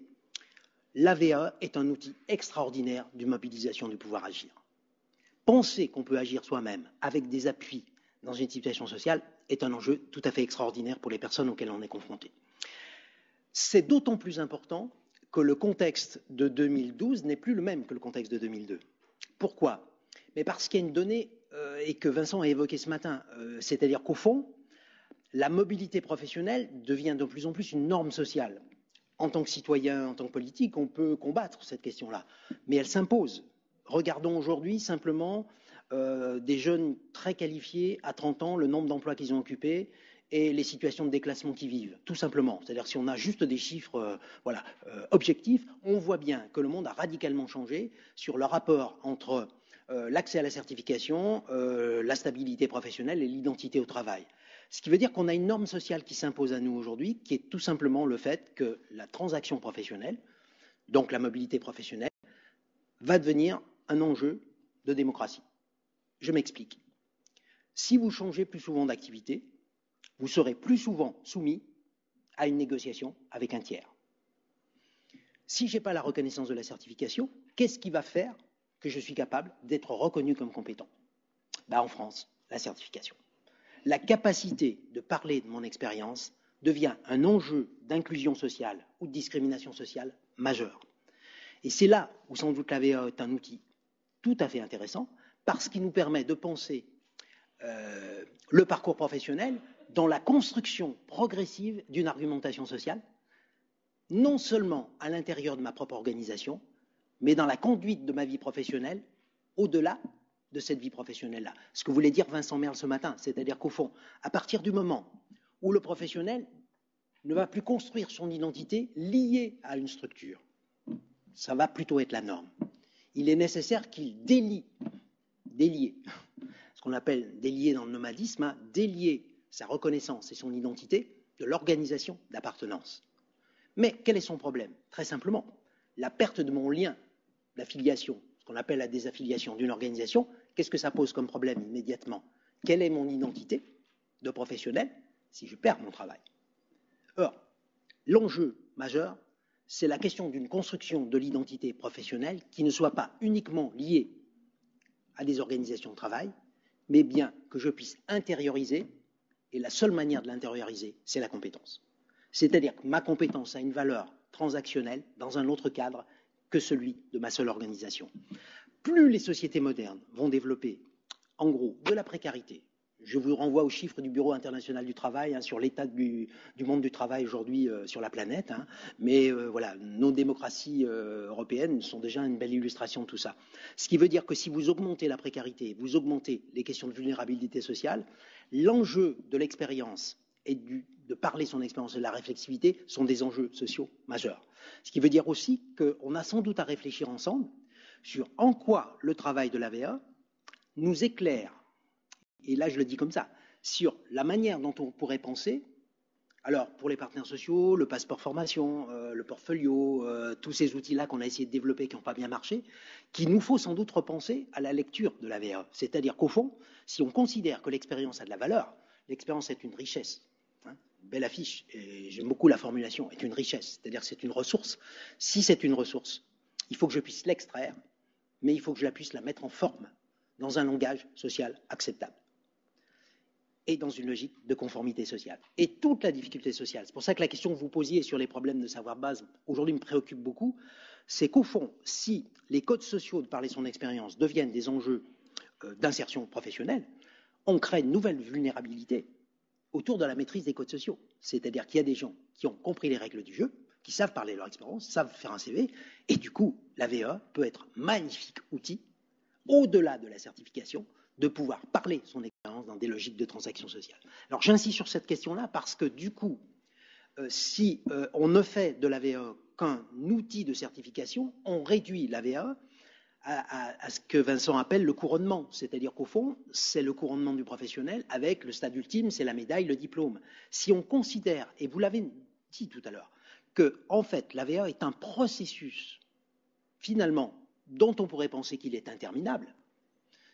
A: L'AVA est un outil extraordinaire de mobilisation du pouvoir agir. Penser qu'on peut agir soi-même avec des appuis dans une situation sociale est un enjeu tout à fait extraordinaire pour les personnes auxquelles on est confronté. C'est d'autant plus important que le contexte de 2012 n'est plus le même que le contexte de 2002. Pourquoi ? Mais parce qu'il y a une donnée, et que Vincent a évoqué ce matin, c'est-à-dire qu'au fond, la mobilité professionnelle devient de plus en plus une norme sociale. En tant que citoyen, en tant que politique, on peut combattre cette question-là, mais elle s'impose. Regardons aujourd'hui simplement des jeunes très qualifiés à 30 ans, le nombre d'emplois qu'ils ont occupés, et les situations de déclassement qu'ils vivent, tout simplement. C'est-à-dire si on a juste des chiffres objectifs, on voit bien que le monde a radicalement changé sur le rapport entre l'accès à la certification, la stabilité professionnelle et l'identité au travail. Ce qui veut dire qu'on a une norme sociale qui s'impose à nous aujourd'hui, qui est tout simplement le fait que la transaction professionnelle, donc la mobilité professionnelle, va devenir un enjeu de démocratie. Je m'explique. Si vous changez plus souvent d'activité, vous serez plus souvent soumis à une négociation avec un tiers. Si je n'ai pas la reconnaissance de la certification, qu'est-ce qui va faire que je suis capable d'être reconnu comme compétent ? En France, la certification. La capacité de parler de mon expérience devient un enjeu d'inclusion sociale ou de discrimination sociale majeur. Et c'est là où sans doute la VAE est un outil tout à fait intéressant parce qu'il nous permet de penser le parcours professionnel dans la construction progressive d'une argumentation sociale, non seulement à l'intérieur de ma propre organisation, mais dans la conduite de ma vie professionnelle, au-delà de cette vie professionnelle-là. Ce que voulait dire Vincent Merle ce matin, c'est-à-dire qu'au fond, à partir du moment où le professionnel ne va plus construire son identité liée à une structure, ça va plutôt être la norme. Il est nécessaire qu'il délie, ce qu'on appelle délier dans le nomadisme, délier sa reconnaissance et son identité de l'organisation d'appartenance. Mais quel est son problème ? Très simplement, la perte de mon lien d'affiliation, ce qu'on appelle la désaffiliation d'une organisation, qu'est-ce que ça pose comme problème immédiatement ? Quelle est mon identité de professionnel si je perds mon travail ? Or, l'enjeu majeur, c'est la question d'une construction de l'identité professionnelle qui ne soit pas uniquement liée à des organisations de travail, mais bien que je puisse intérioriser, et la seule manière de l'intérioriser, c'est la compétence. C'est-à-dire que ma compétence a une valeur transactionnelle dans un autre cadre que celui de ma seule organisation. Plus les sociétés modernes vont développer, en gros, de la précarité. Je vous renvoie aux chiffres du Bureau international du travail sur l'état du monde du travail aujourd'hui sur la planète. Mais voilà, nos démocraties européennes sont déjà une belle illustration de tout ça. Ce qui veut dire que si vous augmentez la précarité, vous augmentez les questions de vulnérabilité sociale, l'enjeu de l'expérience et de parler son expérience et de la réflexivité sont des enjeux sociaux majeurs. Ce qui veut dire aussi qu'on a sans doute à réfléchir ensemble sur en quoi le travail de l'AVA nous éclaire, et là je le dis comme ça, sur la manière dont on pourrait penser. Alors, pour les partenaires sociaux, le passeport formation, le portfolio, tous ces outils-là qu'on a essayé de développer qui n'ont pas bien marché, qu'il nous faut sans doute repenser à la lecture de la VAE. C'est-à-dire qu'au fond, si on considère que l'expérience a de la valeur, l'expérience est une richesse. Hein, belle affiche, et j'aime beaucoup la formulation, est une richesse, c'est-à-dire que c'est une ressource. Si c'est une ressource, il faut que je puisse l'extraire, mais il faut que je puisse la mettre en forme dans un langage social acceptable et dans une logique de conformité sociale. Et toute la difficulté sociale, c'est pour ça que la question que vous posiez sur les problèmes de savoir-base, aujourd'hui me préoccupe beaucoup, c'est qu'au fond, si les codes sociaux, de parler son expérience, deviennent des enjeux d'insertion professionnelle, on crée une nouvelle vulnérabilité autour de la maîtrise des codes sociaux. C'est-à-dire qu'il y a des gens qui ont compris les règles du jeu, qui savent parler de leur expérience, savent faire un CV, et du coup, la VAE peut être un magnifique outil, au-delà de la certification, de pouvoir parler son expérience dans des logiques de transaction sociale. Alors j'insiste sur cette question-là parce que du coup, si on ne fait de la VAE qu'un outil de certification, on réduit la VAE à ce que Vincent appelle le couronnement. C'est-à-dire qu'au fond, c'est le couronnement du professionnel avec le stade ultime, c'est la médaille, le diplôme. Si on considère, et vous l'avez dit tout à l'heure, que en fait la VAE est un processus finalement dont on pourrait penser qu'il est interminable,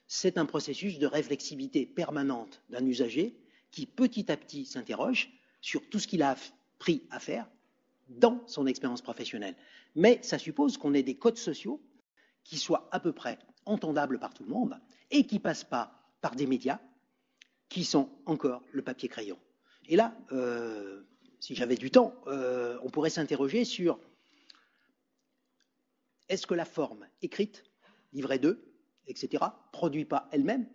A: c'est un processus de réflexivité permanente d'un usager qui petit à petit s'interroge sur tout ce qu'il a appris à faire dans son expérience professionnelle. Mais ça suppose qu'on ait des codes sociaux qui soient à peu près entendables par tout le monde et qui ne passent pas par des médias qui sont encore le papier-crayon. Et là, si j'avais du temps, on pourrait s'interroger sur est-ce que la forme écrite, livret 2, etc., produit pas elle-même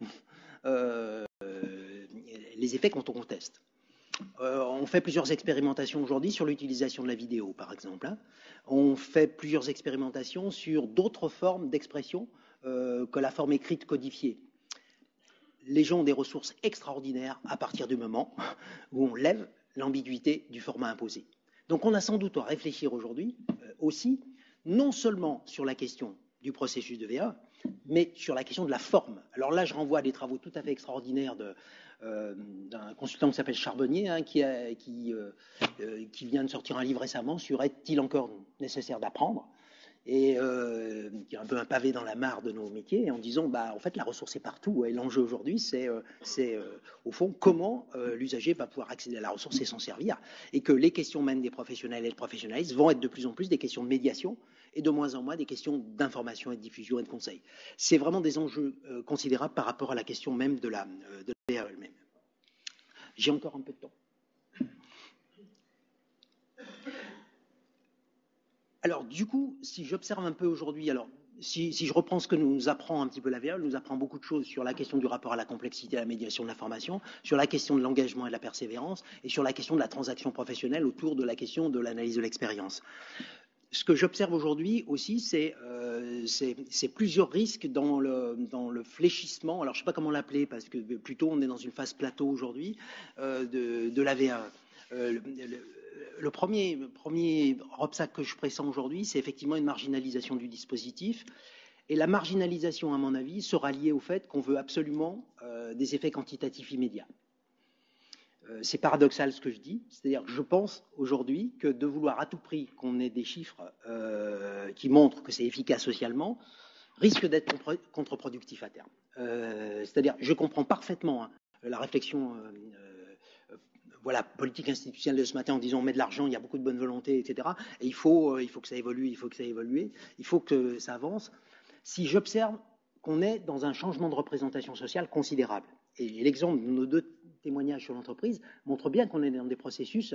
A: les effets quand on conteste. On fait plusieurs expérimentations aujourd'hui sur l'utilisation de la vidéo, par exemple. Hein. On fait plusieurs expérimentations sur d'autres formes d'expression que la forme écrite codifiée. Les gens ont des ressources extraordinaires à partir du moment où on lève l'ambiguïté du format imposé. Donc on a sans doute à réfléchir aujourd'hui aussi, non seulement sur la question du processus de VA, mais sur la question de la forme. Alors là, je renvoie à des travaux tout à fait extraordinaires d'un consultant qui s'appelle Charbonnier, hein, qui vient de sortir un livre récemment sur est-il encore nécessaire d'apprendre, et qui est un peu un pavé dans la mare de nos métiers, en disant en fait la ressource est partout, et l'enjeu aujourd'hui c'est au fond comment l'usager va pouvoir accéder à la ressource et s'en servir, et que les questions même des professionnels et de professionnalistes vont être de plus en plus des questions de médiation et de moins en moins des questions d'information et de diffusion et de conseil. C'est vraiment des enjeux considérables par rapport à la question même de la VAE elle-même. J'ai encore un peu de temps. Alors, du coup, si j'observe un peu aujourd'hui, alors si je reprends ce que nous apprend un petit peu la VAE, nous apprend beaucoup de choses sur la question du rapport à la complexité, à la médiation de l'information, sur la question de l'engagement et de la persévérance, et sur la question de la transaction professionnelle autour de la question de l'analyse de l'expérience. Ce que j'observe aujourd'hui aussi, c'est plusieurs risques dans le fléchissement. Alors, je ne sais pas comment l'appeler, parce que plutôt on est dans une phase plateau aujourd'hui de la VAE. Le premier obstacle que je pressens aujourd'hui, c'est effectivement une marginalisation du dispositif. Et la marginalisation, à mon avis, sera liée au fait qu'on veut absolument des effets quantitatifs immédiats. C'est paradoxal ce que je dis, c'est-à-dire que je pense aujourd'hui que de vouloir à tout prix qu'on ait des chiffres qui montrent que c'est efficace socialement risque d'être contre-productif à terme. C'est-à-dire, je comprends parfaitement hein, la réflexion politique institutionnelle de ce matin en disant on met de l'argent, il y a beaucoup de bonne volonté, etc. Et il faut que ça évolue, il faut que ça avance. Si j'observe qu'on est dans un changement de représentation sociale considérable, et l'exemple de nos deux témoignages sur l'entreprise montre bien qu'on est dans des processus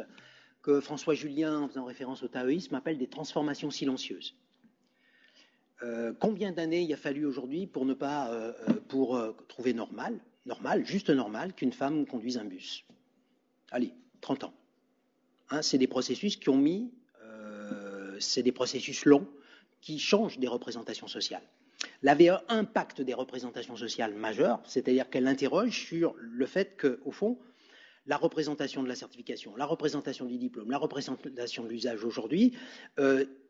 A: que François Julien, en faisant référence au taoïsme, appelle des transformations silencieuses. Combien d'années il a fallu aujourd'hui pour trouver juste normal, qu'une femme conduise un bus? Allez, 30 ans. Hein, c'est des processus qui ont mis, c'est des processus longs qui changent des représentations sociales. La VAE impacte des représentations sociales majeures, c'est-à-dire qu'elle interroge sur le fait qu'au fond, la représentation de la certification, la représentation du diplôme, la représentation de l'usage aujourd'hui,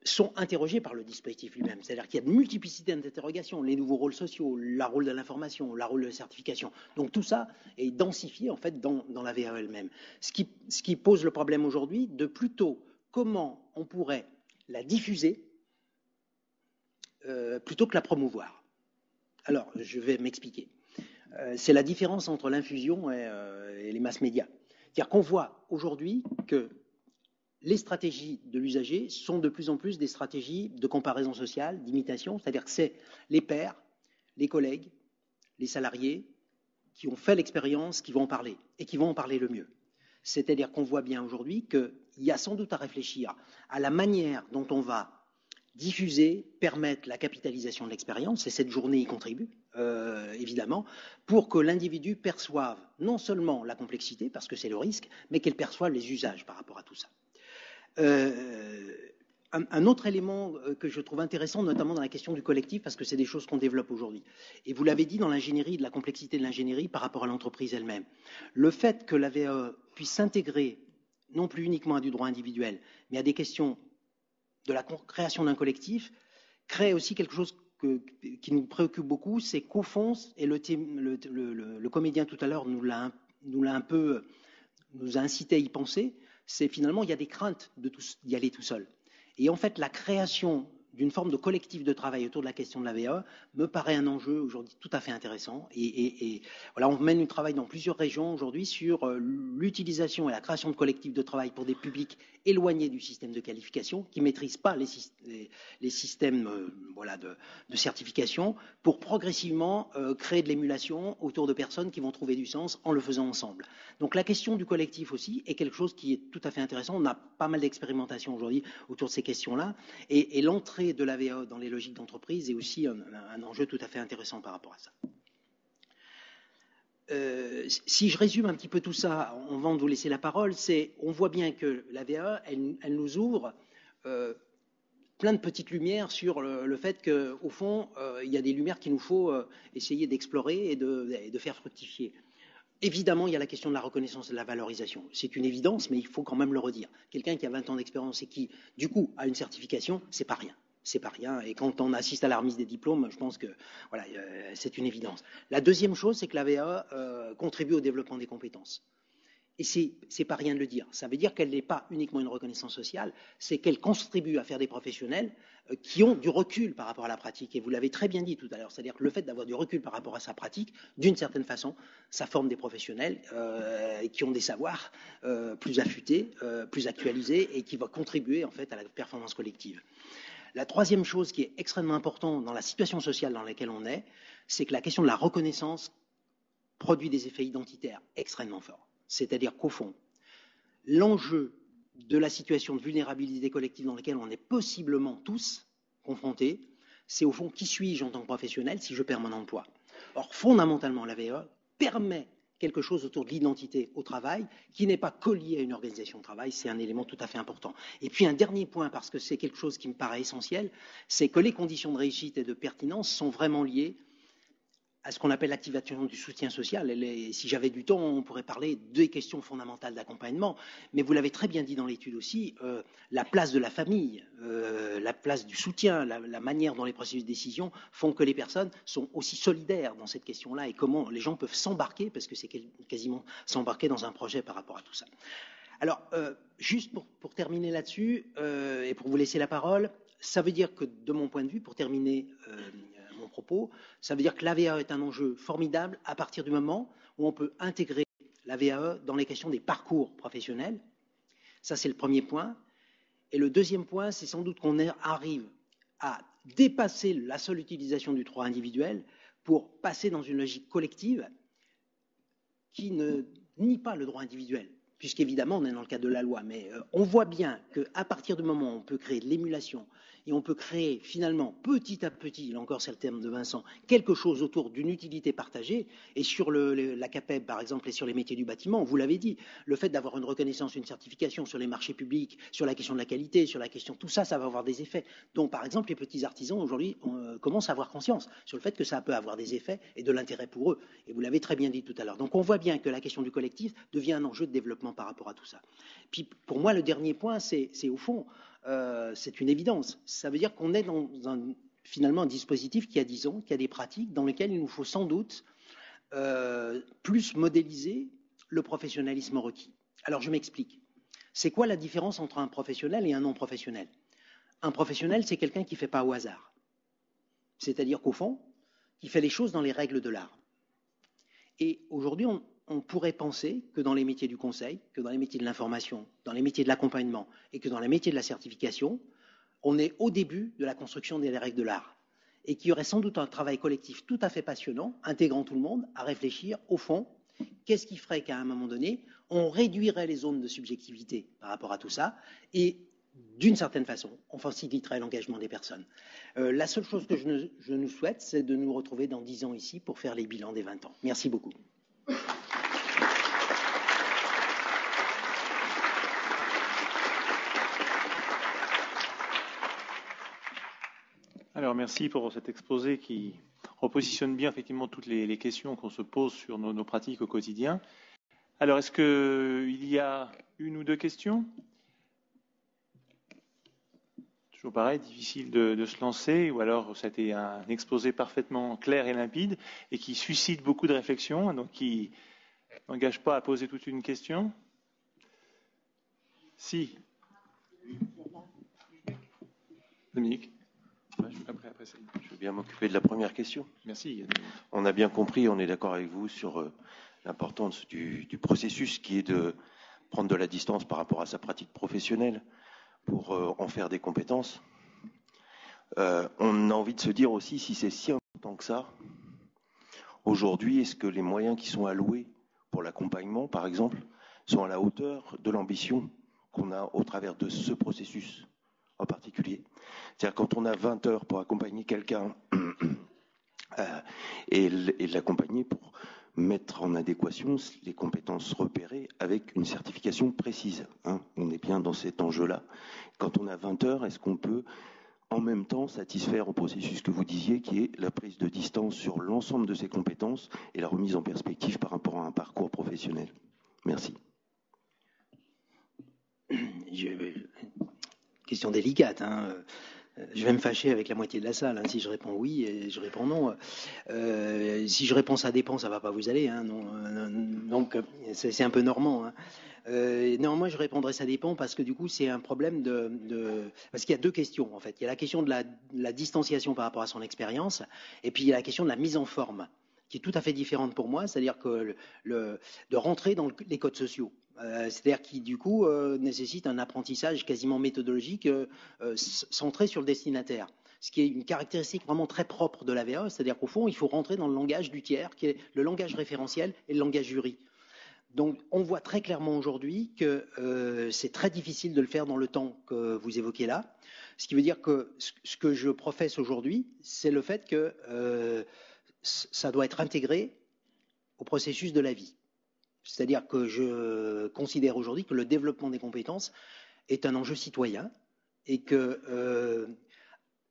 A: sont interrogés par le dispositif lui-même. C'est-à-dire qu'il y a une multiplicité d'interrogations, les nouveaux rôles sociaux, le rôle de l'information, le rôle de la certification. Donc tout ça est densifié en fait dans la VAE elle-même. Ce qui pose le problème aujourd'hui de plutôt comment on pourrait la diffuser plutôt que la promouvoir. Alors, je vais m'expliquer. C'est la différence entre l'infusion et les masses médias. C'est-à-dire qu'on voit aujourd'hui que les stratégies de l'usager sont de plus en plus des stratégies de comparaison sociale, d'imitation, c'est-à-dire que c'est les pairs, les collègues, les salariés qui ont fait l'expérience, qui vont en parler, et qui vont en parler le mieux. C'est-à-dire qu'on voit bien aujourd'hui qu'il y a sans doute à réfléchir à la manière dont on va diffuser, permettre la capitalisation de l'expérience, et cette journée y contribue, évidemment, pour que l'individu perçoive non seulement la complexité, parce que c'est le risque, mais qu'elle perçoive les usages par rapport à tout ça. Un autre élément que je trouve intéressant, notamment dans la question du collectif, parce que c'est des choses qu'on développe aujourd'hui. Et vous l'avez dit dans l'ingénierie, de la complexité de l'ingénierie par rapport à l'entreprise elle-même. Le fait que la VAE puisse s'intégrer non plus uniquement à du droit individuel, mais à des questions de la création d'un collectif, crée aussi quelque chose qui nous préoccupe beaucoup, c'est qu'au fond, et le comédien tout à l'heure nous a incité à y penser, c'est finalement il y a des craintes d'y aller tout seul. Et en fait, la création d'une forme de collectif de travail autour de la question de la VAE me paraît un enjeu aujourd'hui tout à fait intéressant. Et voilà, on mène un travail dans plusieurs régions aujourd'hui sur l'utilisation et la création de collectifs de travail pour des publics éloignés du système de qualification, qui ne maîtrisent pas les systèmes de certification, pour progressivement créer de l'émulation autour de personnes qui vont trouver du sens en le faisant ensemble. Donc la question du collectif aussi est quelque chose qui est tout à fait intéressant. On a pas mal d'expérimentations aujourd'hui autour de ces questions-là. Et l'entrée de la VAE dans les logiques d'entreprise est aussi un enjeu tout à fait intéressant par rapport à ça. Si je résume un petit peu tout ça, avant de vous laisser la parole, on voit bien que la VAE, elle nous ouvre plein de petites lumières sur le fait qu'au fond, il y a des lumières qu'il nous faut essayer d'explorer et de faire fructifier. Évidemment, il y a la question de la reconnaissance et de la valorisation. C'est une évidence, mais il faut quand même le redire. Quelqu'un qui a 20 ans d'expérience et qui, du coup, a une certification, c'est pas rien. C'est pas rien. Et quand on assiste à la remise des diplômes, je pense que voilà, c'est une évidence. La deuxième chose, c'est que la VAE contribue au développement des compétences. Et c'est pas rien de le dire. Ça veut dire qu'elle n'est pas uniquement une reconnaissance sociale, c'est qu'elle contribue à faire des professionnels qui ont du recul par rapport à la pratique. Et vous l'avez très bien dit tout à l'heure, c'est-à-dire que le fait d'avoir du recul par rapport à sa pratique, d'une certaine façon, ça forme des professionnels qui ont des savoirs plus affûtés, plus actualisés, et qui vont contribuer en fait à la performance collective. La troisième chose qui est extrêmement importante dans la situation sociale dans laquelle on est, c'est que la question de la reconnaissance produit des effets identitaires extrêmement forts. C'est-à-dire qu'au fond, l'enjeu de la situation de vulnérabilité collective dans laquelle on est possiblement tous confrontés, c'est au fond qui suis-je en tant que professionnel si je perds mon emploi. Or, fondamentalement, la VAE permet quelque chose autour de l'identité au travail qui n'est pas collié à une organisation de travail, c'est un élément tout à fait important. Et puis un dernier point, parce que c'est quelque chose qui me paraît essentiel, c'est que les conditions de réussite et de pertinence sont vraiment liées à ce qu'on appelle l'activation du soutien social. Si j'avais du temps, on pourrait parler des questions fondamentales d'accompagnement, mais vous l'avez très bien dit dans l'étude aussi, la place de la famille, la place du soutien, la manière dont les processus de décision font que les personnes sont aussi solidaires dans cette question-là et comment les gens peuvent s'embarquer, parce que c'est quasiment s'embarquer dans un projet par rapport à tout ça. Alors, juste pour terminer là-dessus et pour vous laisser la parole, ça veut dire que, de mon point de vue, pour terminer mon propos, ça veut dire que la VAE est un enjeu formidable à partir du moment où on peut intégrer la VAE dans les questions des parcours professionnels. Ça, c'est le premier point. Et le deuxième point, c'est sans doute qu'on arrive à dépasser la seule utilisation du droit individuel pour passer dans une logique collective qui ne nie pas le droit individuel, puisqu'évidemment on est dans le cadre de la loi, mais on voit bien qu'à partir du moment où on peut créer de l'émulation et on peut créer finalement petit à petit, là encore c'est le terme de Vincent, quelque chose autour d'une utilité partagée, et sur la CAPEB par exemple et sur les métiers du bâtiment, vous l'avez dit, le fait d'avoir une reconnaissance, une certification sur les marchés publics, sur la question de la qualité, sur la question, tout ça, ça va avoir des effets. Donc par exemple les petits artisans aujourd'hui commencent à avoir conscience sur le fait que ça peut avoir des effets et de l'intérêt pour eux, et vous l'avez très bien dit tout à l'heure. Donc on voit bien que la question du collectif devient un enjeu de développement par rapport à tout ça. Puis pour moi le dernier point c'est au fond, c'est une évidence. Ça veut dire qu'on est dans finalement un dispositif qui a 10 ans, qui a des pratiques dans lesquelles il nous faut sans doute plus modéliser le professionnalisme requis. Alors je m'explique. C'est quoi la différence entre un professionnel et un non professionnel? Un professionnel, c'est quelqu'un qui ne fait pas au hasard. C'est-à-dire qu'au fond, il fait les choses dans les règles de l'art. Et aujourd'hui, on pourrait penser que dans les métiers du conseil, que dans les métiers de l'information, dans les métiers de l'accompagnement et que dans les métiers de la certification, on est au début de la construction des règles de l'art. Et qu'il y aurait sans doute un travail collectif tout à fait passionnant, intégrant tout le monde, à réfléchir au fond, qu'est-ce qui ferait qu'à un moment donné, on réduirait les zones de subjectivité par rapport à tout ça et d'une certaine façon, on faciliterait l'engagement des personnes. La seule chose que je nous souhaite, c'est de nous retrouver dans 10 ans ici pour faire les bilans des 20 ans. Merci beaucoup.
B: Alors merci pour cet exposé qui repositionne bien effectivement toutes les questions qu'on se pose sur nos pratiques au quotidien. Alors est-ce qu'il y a une ou deux questions ? Toujours pareil, difficile de se lancer, ou alors c'était un exposé parfaitement clair et limpide et qui suscite beaucoup de réflexions, donc qui n'engage pas à poser toute une question. Si. Dominique.
C: Après, je vais bien m'occuper de la première question.
B: Merci.
C: On a bien compris, on est d'accord avec vous sur l'importance du processus qui est de prendre de la distance par rapport à sa pratique professionnelle pour en faire des compétences. On a envie de se dire aussi si c'est si important que ça. Aujourd'hui, est-ce que les moyens qui sont alloués pour l'accompagnement, par exemple, sont à la hauteur de l'ambition qu'on a au travers de ce processus en particulier? C'est-à-dire quand on a 20 heures pour accompagner quelqu'un et l'accompagner pour mettre en adéquation les compétences repérées avec une certification précise. Hein. On est bien dans cet enjeu-là. Quand on a 20 heures, est-ce qu'on peut en même temps satisfaire au processus que vous disiez, qui est la prise de distance sur l'ensemble de ces compétences et la remise en perspective par rapport à un parcours professionnel? Merci.
A: Question délicate, hein. Je vais me fâcher avec la moitié de la salle, hein, si je réponds oui et je réponds non. Si je réponds ça dépend, ça va pas vous aller, hein, non, donc c'est un peu normand. Hein. Néanmoins, je répondrai ça dépend parce que du coup, c'est un problème parce qu'il y a deux questions en fait. Il y a la question de la distanciation par rapport à son expérience, et puis il y a la question de la mise en forme, qui est tout à fait différente pour moi, c'est-à-dire que de rentrer dans les codes sociaux. C'est-à-dire qui, du coup, nécessite un apprentissage quasiment méthodologique centré sur le destinataire. Ce qui est une caractéristique vraiment très propre de la VAE, c'est-à-dire qu'au fond, il faut rentrer dans le langage du tiers, qui est le langage référentiel et le langage jury. Donc, on voit très clairement aujourd'hui que c'est très difficile de le faire dans le temps que vous évoquez là. Ce qui veut dire que ce que je professe aujourd'hui, c'est le fait que ça doit être intégré au processus de la vie. C'est-à-dire que je considère aujourd'hui que le développement des compétences est un enjeu citoyen et que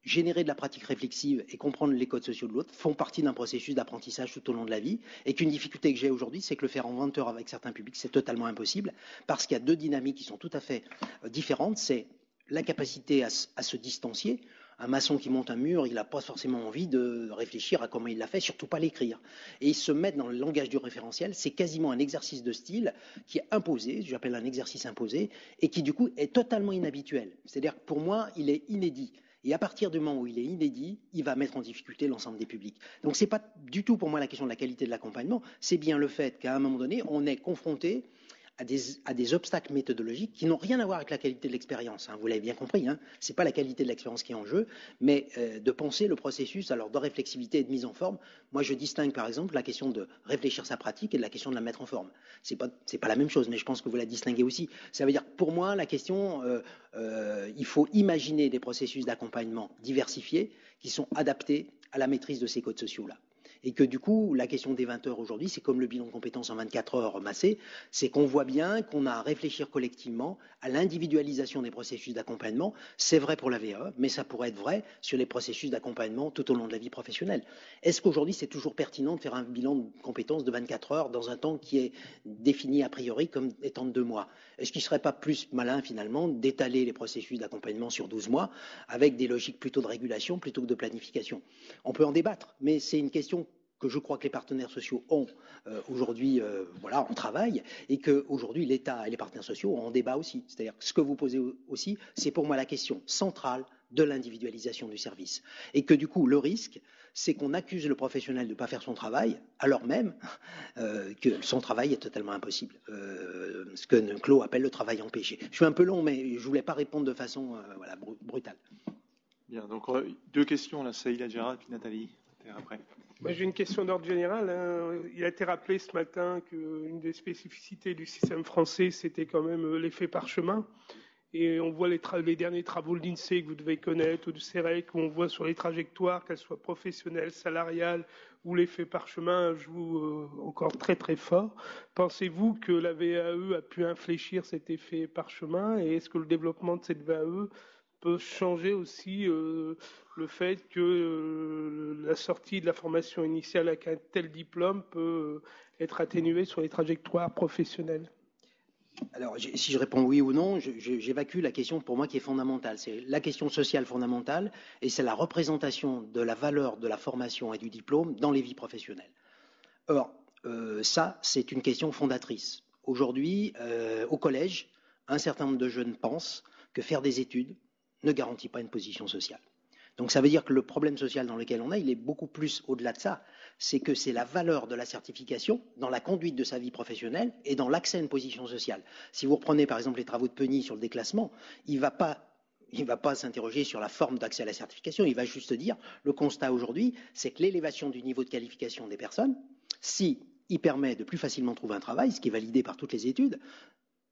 A: générer de la pratique réflexive et comprendre les codes sociaux de l'autre font partie d'un processus d'apprentissage tout au long de la vie, et qu'une difficulté que j'ai aujourd'hui, c'est que le faire en 20 heures avec certains publics, c'est totalement impossible, parce qu'il y a deux dynamiques qui sont tout à fait différentes. C'est la capacité à se distancier. Un maçon qui monte un mur, il n'a pas forcément envie de réfléchir à comment il l'a fait, surtout pas l'écrire. Et se mettre dans le langage du référentiel, c'est quasiment un exercice de style qui est imposé, j'appelle un exercice imposé, et qui du coup est totalement inhabituel. C'est-à-dire que pour moi, il est inédit. Et à partir du moment où il est inédit, il va mettre en difficulté l'ensemble des publics. Donc ce n'est pas du tout pour moi la question de la qualité de l'accompagnement, c'est bien le fait qu'à un moment donné, on est confronté à des obstacles méthodologiques qui n'ont rien à voir avec la qualité de l'expérience. Vous l'avez bien compris, ce n'est pas la qualité de l'expérience qui est en jeu, mais de penser le processus alors de réflexivité et de mise en forme. Moi, je distingue par exemple la question de réfléchir sa pratique et de la question de la mettre en forme. C'est pas la même chose, mais je pense que vous la distinguez aussi. Ça veut dire que pour moi, la question, il faut imaginer des processus d'accompagnement diversifiés qui sont adaptés à la maîtrise de ces codes sociaux-là. Et que du coup, la question des 20 heures aujourd'hui, c'est comme le bilan de compétences en 24 heures massé, c'est qu'on voit bien qu'on a à réfléchir collectivement à l'individualisation des processus d'accompagnement. C'est vrai pour la VAE, mais ça pourrait être vrai sur les processus d'accompagnement tout au long de la vie professionnelle. Est-ce qu'aujourd'hui, c'est toujours pertinent de faire un bilan de compétences de 24 heures dans un temps qui est défini a priori comme étant de 2 mois? Est-ce qu'il ne serait pas plus malin finalement d'étaler les processus d'accompagnement sur 12 mois avec des logiques plutôt de régulation plutôt que de planification? On peut en débattre, mais c'est une question que je crois que les partenaires sociaux ont aujourd'hui, en travail, et qu'aujourd'hui l'État et les partenaires sociaux ont en débat aussi. C'est-à-dire que ce que vous posez aussi, c'est pour moi la question centrale de l'individualisation du service. Et que du coup, le risque, c'est qu'on accuse le professionnel de ne pas faire son travail, alors même que son travail est totalement impossible. Ce que Claude appelle le travail empêché. Je suis un peu long, mais je ne voulais pas répondre de façon brutale.
B: Bien, donc 2 questions, là, Saïd Adjara, puis Nathalie, après.
D: Moi, j'ai une question d'ordre général. Il a été rappelé ce matin qu'une des spécificités du système français, c'était quand même l'effet parchemin. Et on voit les derniers travaux de l'INSEE que vous devez connaître, ou du CEREC, où on voit sur les trajectoires, qu'elles soient professionnelles, salariales, où l'effet parchemin joue encore très très fort. Pensez-vous que la VAE a pu infléchir cet effet parchemin, et est-ce que le développement de cette VAE peut changer aussi le fait que la sortie de la formation initiale avec un tel diplôme peut être atténuée sur les trajectoires professionnelles?
A: Alors, si je réponds oui ou non, j'évacue la question pour moi qui est fondamentale. C'est la question sociale fondamentale et c'est la représentation de la valeur de la formation et du diplôme dans les vies professionnelles. Or, ça, c'est une question fondatrice. Aujourd'hui, au collège, un certain nombre de jeunes pensent que faire des études ne garantit pas une position sociale. Donc ça veut dire que le problème social dans lequel on est, il est beaucoup plus au-delà de ça. C'est que c'est la valeur de la certification dans la conduite de sa vie professionnelle et dans l'accès à une position sociale. Si vous reprenez par exemple les travaux de Penny sur le déclassement, il ne va pas s'interroger sur la forme d'accès à la certification, il va juste dire, le constat aujourd'hui, c'est que l'élévation du niveau de qualification des personnes, si il permet de plus facilement trouver un travail, ce qui est validé par toutes les études,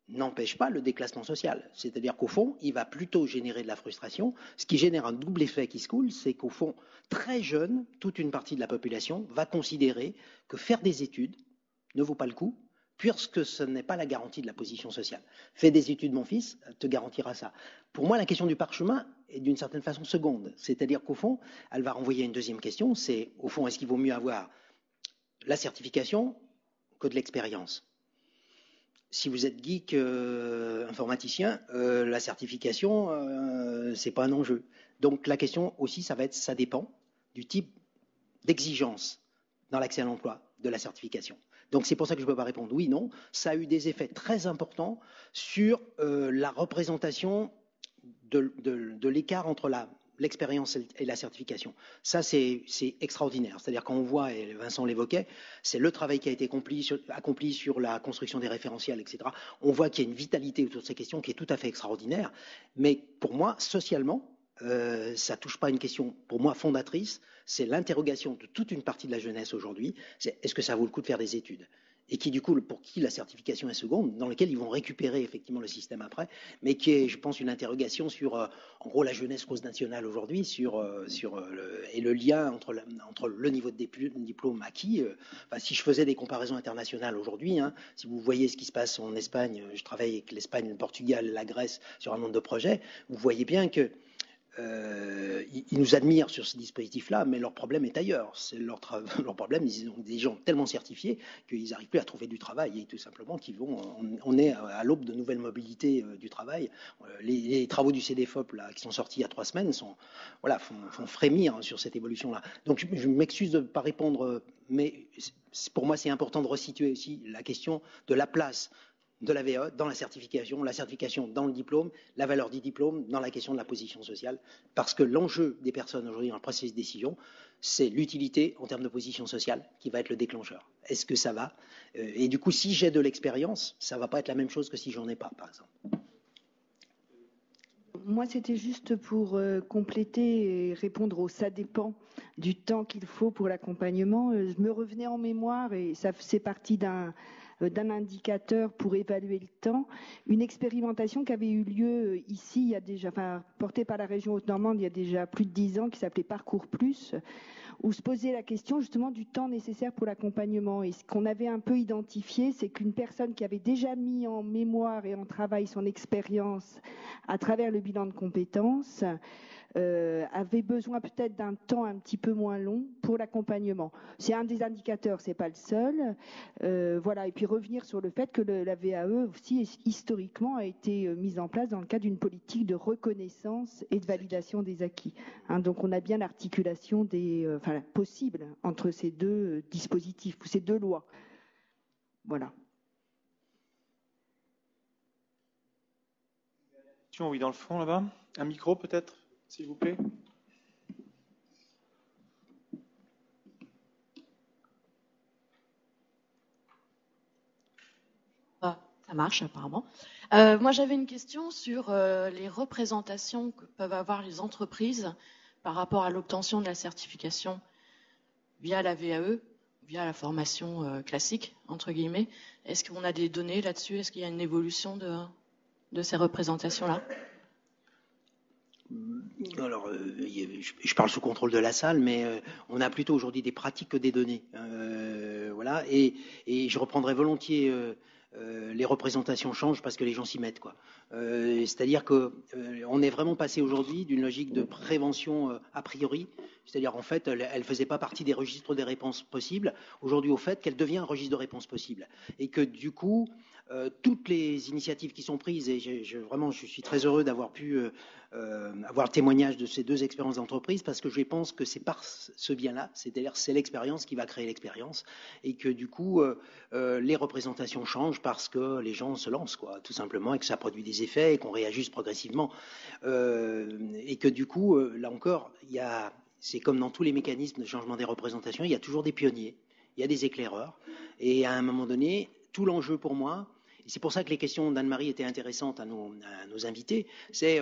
A: n'empêche pas le déclassement social. C'est-à-dire qu'au fond, il va plutôt générer de la frustration. Ce qui génère un double effet qui se coule, c'est qu'au fond, très jeune, toute une partie de la population va considérer que faire des études ne vaut pas le coup, puisque ce n'est pas la garantie de la position sociale. Fais des études, mon fils, te garantira ça. Pour moi, la question du parchemin est d'une certaine façon seconde. C'est-à-dire qu'au fond, elle va renvoyer à une deuxième question, c'est, au fond, est-ce qu'il vaut mieux avoir la certification que de l'expérience ? Si vous êtes geek informaticien, la certification, c'est pas un enjeu. Donc la question aussi, ça dépend du type d'exigence dans l'accès à l'emploi de la certification. Donc c'est pour ça que je ne peux pas répondre oui, non. Ça a eu des effets très importants sur la représentation de l'écart entre l'expérience et la certification. Ça, c'est extraordinaire. C'est-à-dire quand on voit, et Vincent l'évoquait, c'est le travail qui a été accompli sur la construction des référentiels, etc. On voit qu'il y a une vitalité autour de ces questions qui est tout à fait extraordinaire. Mais pour moi, socialement, ça ne touche pas à une question, pour moi, fondatrice. C'est l'interrogation de toute une partie de la jeunesse aujourd'hui. C'est est-ce que ça vaut le coup de faire des études ? Et qui, du coup, pour qui la certification est seconde, dans lequel ils vont récupérer effectivement le système après, mais qui est, je pense, une interrogation sur, en gros, la jeunesse cause nationale aujourd'hui, et le lien entre le niveau de diplôme acquis. Si je faisais des comparaisons internationales aujourd'hui, si vous voyez ce qui se passe en Espagne, je travaille avec l'Espagne, le Portugal, la Grèce sur un nombre de projets, vous voyez bien que ils nous admirent sur ce dispositif-là, mais leur problème est ailleurs. C'est leur problème, ils ont des gens tellement certifiés qu'ils n'arrivent plus à trouver du travail et tout simplement on est à l'aube de nouvelles mobilités du travail. Les travaux du CDFOP là, qui sont sortis il y a 3 semaines font frémir sur cette évolution-là. Donc je m'excuse de ne pas répondre, mais pour moi c'est important de resituer aussi la question de la place de la VAE dans la certification dans le diplôme, la valeur du diplôme dans la question de la position sociale, parce que l'enjeu des personnes aujourd'hui dans le processus de décision, c'est l'utilité en termes de position sociale qui va être le déclencheur. Est-ce que ça va? Et du coup, si j'ai de l'expérience, ça ne va pas être la même chose que si j'en ai pas, par exemple.
E: Moi, c'était juste pour compléter et répondre au ça dépend du temps qu'il faut pour l'accompagnement. Je me revenais en mémoire, et ça c'est parti d'un indicateur pour évaluer le temps, une expérimentation qui avait eu lieu ici, il y a déjà, enfin, portée par la région Haute-Normande il y a déjà plus de 10 ans, qui s'appelait Parcours Plus, où se posait la question justement du temps nécessaire pour l'accompagnement. Et ce qu'on avait un peu identifié, c'est qu'une personne qui avait déjà mis en mémoire et en travail son expérience à travers le bilan de compétences avait besoin peut-être d'un temps un petit peu moins long pour l'accompagnement. C'est un des indicateurs, c'est pas le seul. Voilà. Et puis revenir sur le fait que la VAE aussi historiquement a été mise en place dans le cadre d'une politique de reconnaissance et de validation des acquis. Donc on a bien l'articulation possible entre ces deux dispositifs ou ces deux lois. Voilà.
B: Oui, dans le fond là-bas. Un micro peut-être, s'il vous plaît.
F: Ça marche apparemment. Moi, j'avais une question sur les représentations que peuvent avoir les entreprises par rapport à l'obtention de la certification via la VAE, via la formation classique, entre guillemets. Est-ce qu'on a des données là-dessus? Est-ce qu'il y a une évolution de ces représentations-là?
A: Alors, je parle sous contrôle de la salle, mais on a plutôt aujourd'hui des pratiques que des données. Voilà, et je reprendrai volontiers les représentations changent parce que les gens s'y mettent, quoi. C'est-à-dire que on est vraiment passé aujourd'hui d'une logique de prévention a priori, c'est-à-dire en fait elle faisait pas partie des registres des réponses possibles, aujourd'hui au fait qu'elle devient un registre de réponses possibles et que du coup toutes les initiatives qui sont prises, et vraiment je suis très heureux d'avoir pu avoir le témoignage de ces deux expériences d'entreprise, parce que je pense que c'est par ce bien-là, c'est-à-dire c'est l'expérience qui va créer l'expérience, et que du coup les représentations changent parce que les gens se lancent, quoi, tout simplement, et que ça produit des effets et qu'on réajuste progressivement, et que du coup là encore c'est comme dans tous les mécanismes de changement des représentations, il y a toujours des pionniers, il y a des éclaireurs, et à un moment donné tout l'enjeu pour moi, et c'est pour ça que les questions d'Anne-Marie étaient intéressantes à nos invités, c'est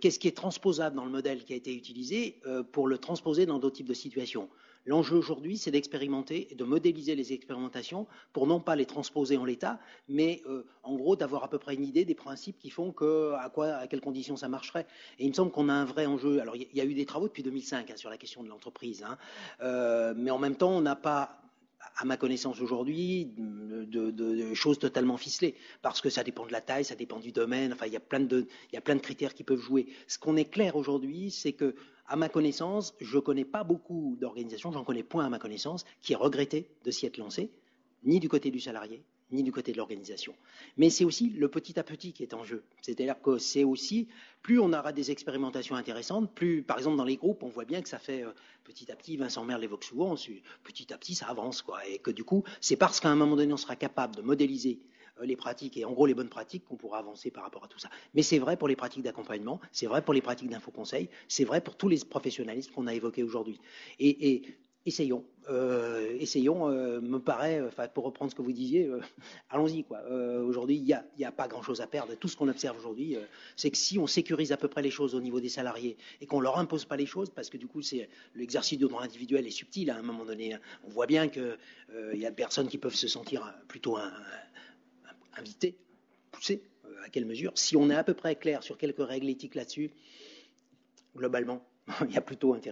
A: qu'est-ce qui est transposable dans le modèle qui a été utilisé pour le transposer dans d'autres types de situations. L'enjeu aujourd'hui, c'est d'expérimenter et de modéliser les expérimentations pour non pas les transposer en l'état, mais en gros d'avoir à peu près une idée des principes qui font à quelles conditions ça marcherait. Et il me semble qu'on a un vrai enjeu. Alors il y a eu des travaux depuis 2005 sur la question de l'entreprise, mais en même temps on n'a pas, à ma connaissance aujourd'hui, de choses totalement ficelées, parce que ça dépend de la taille, ça dépend du domaine, enfin il y a plein de critères qui peuvent jouer. Ce qu'on est clair aujourd'hui, c'est que, à ma connaissance, je ne connais pas beaucoup d'organisations, j'en connais point à ma connaissance, qui aient regretté de s'y être lancé, ni du côté du salarié, ni du côté de l'organisation. Mais c'est aussi le petit à petit qui est en jeu. C'est-à-dire que c'est aussi, plus on aura des expérimentations intéressantes, plus, par exemple, dans les groupes, on voit bien que ça fait petit à petit, Vincent Merle l'évoque souvent, petit à petit, ça avance, quoi. Et que du coup, c'est parce qu'à un moment donné, on sera capable de modéliser les pratiques et en gros les bonnes pratiques qu'on pourra avancer par rapport à tout ça. Mais c'est vrai pour les pratiques d'accompagnement, c'est vrai pour les pratiques d'infoconseil, c'est vrai pour tous les professionnalismes qu'on a évoqués aujourd'hui. Et essayons, me paraît, pour reprendre ce que vous disiez, allons-y, quoi. Aujourd'hui, il n'y a pas grand-chose à perdre. Tout ce qu'on observe aujourd'hui, c'est que si on sécurise à peu près les choses au niveau des salariés et qu'on ne leur impose pas les choses, parce que du coup, l'exercice du droit individuel est subtil à un moment donné. On voit bien qu'il y a des personnes qui peuvent se sentir plutôt invitées, poussées. À quelle mesure? Si on est à peu près clair sur quelques règles éthiques là-dessus, globalement, il y a plutôt intérêt.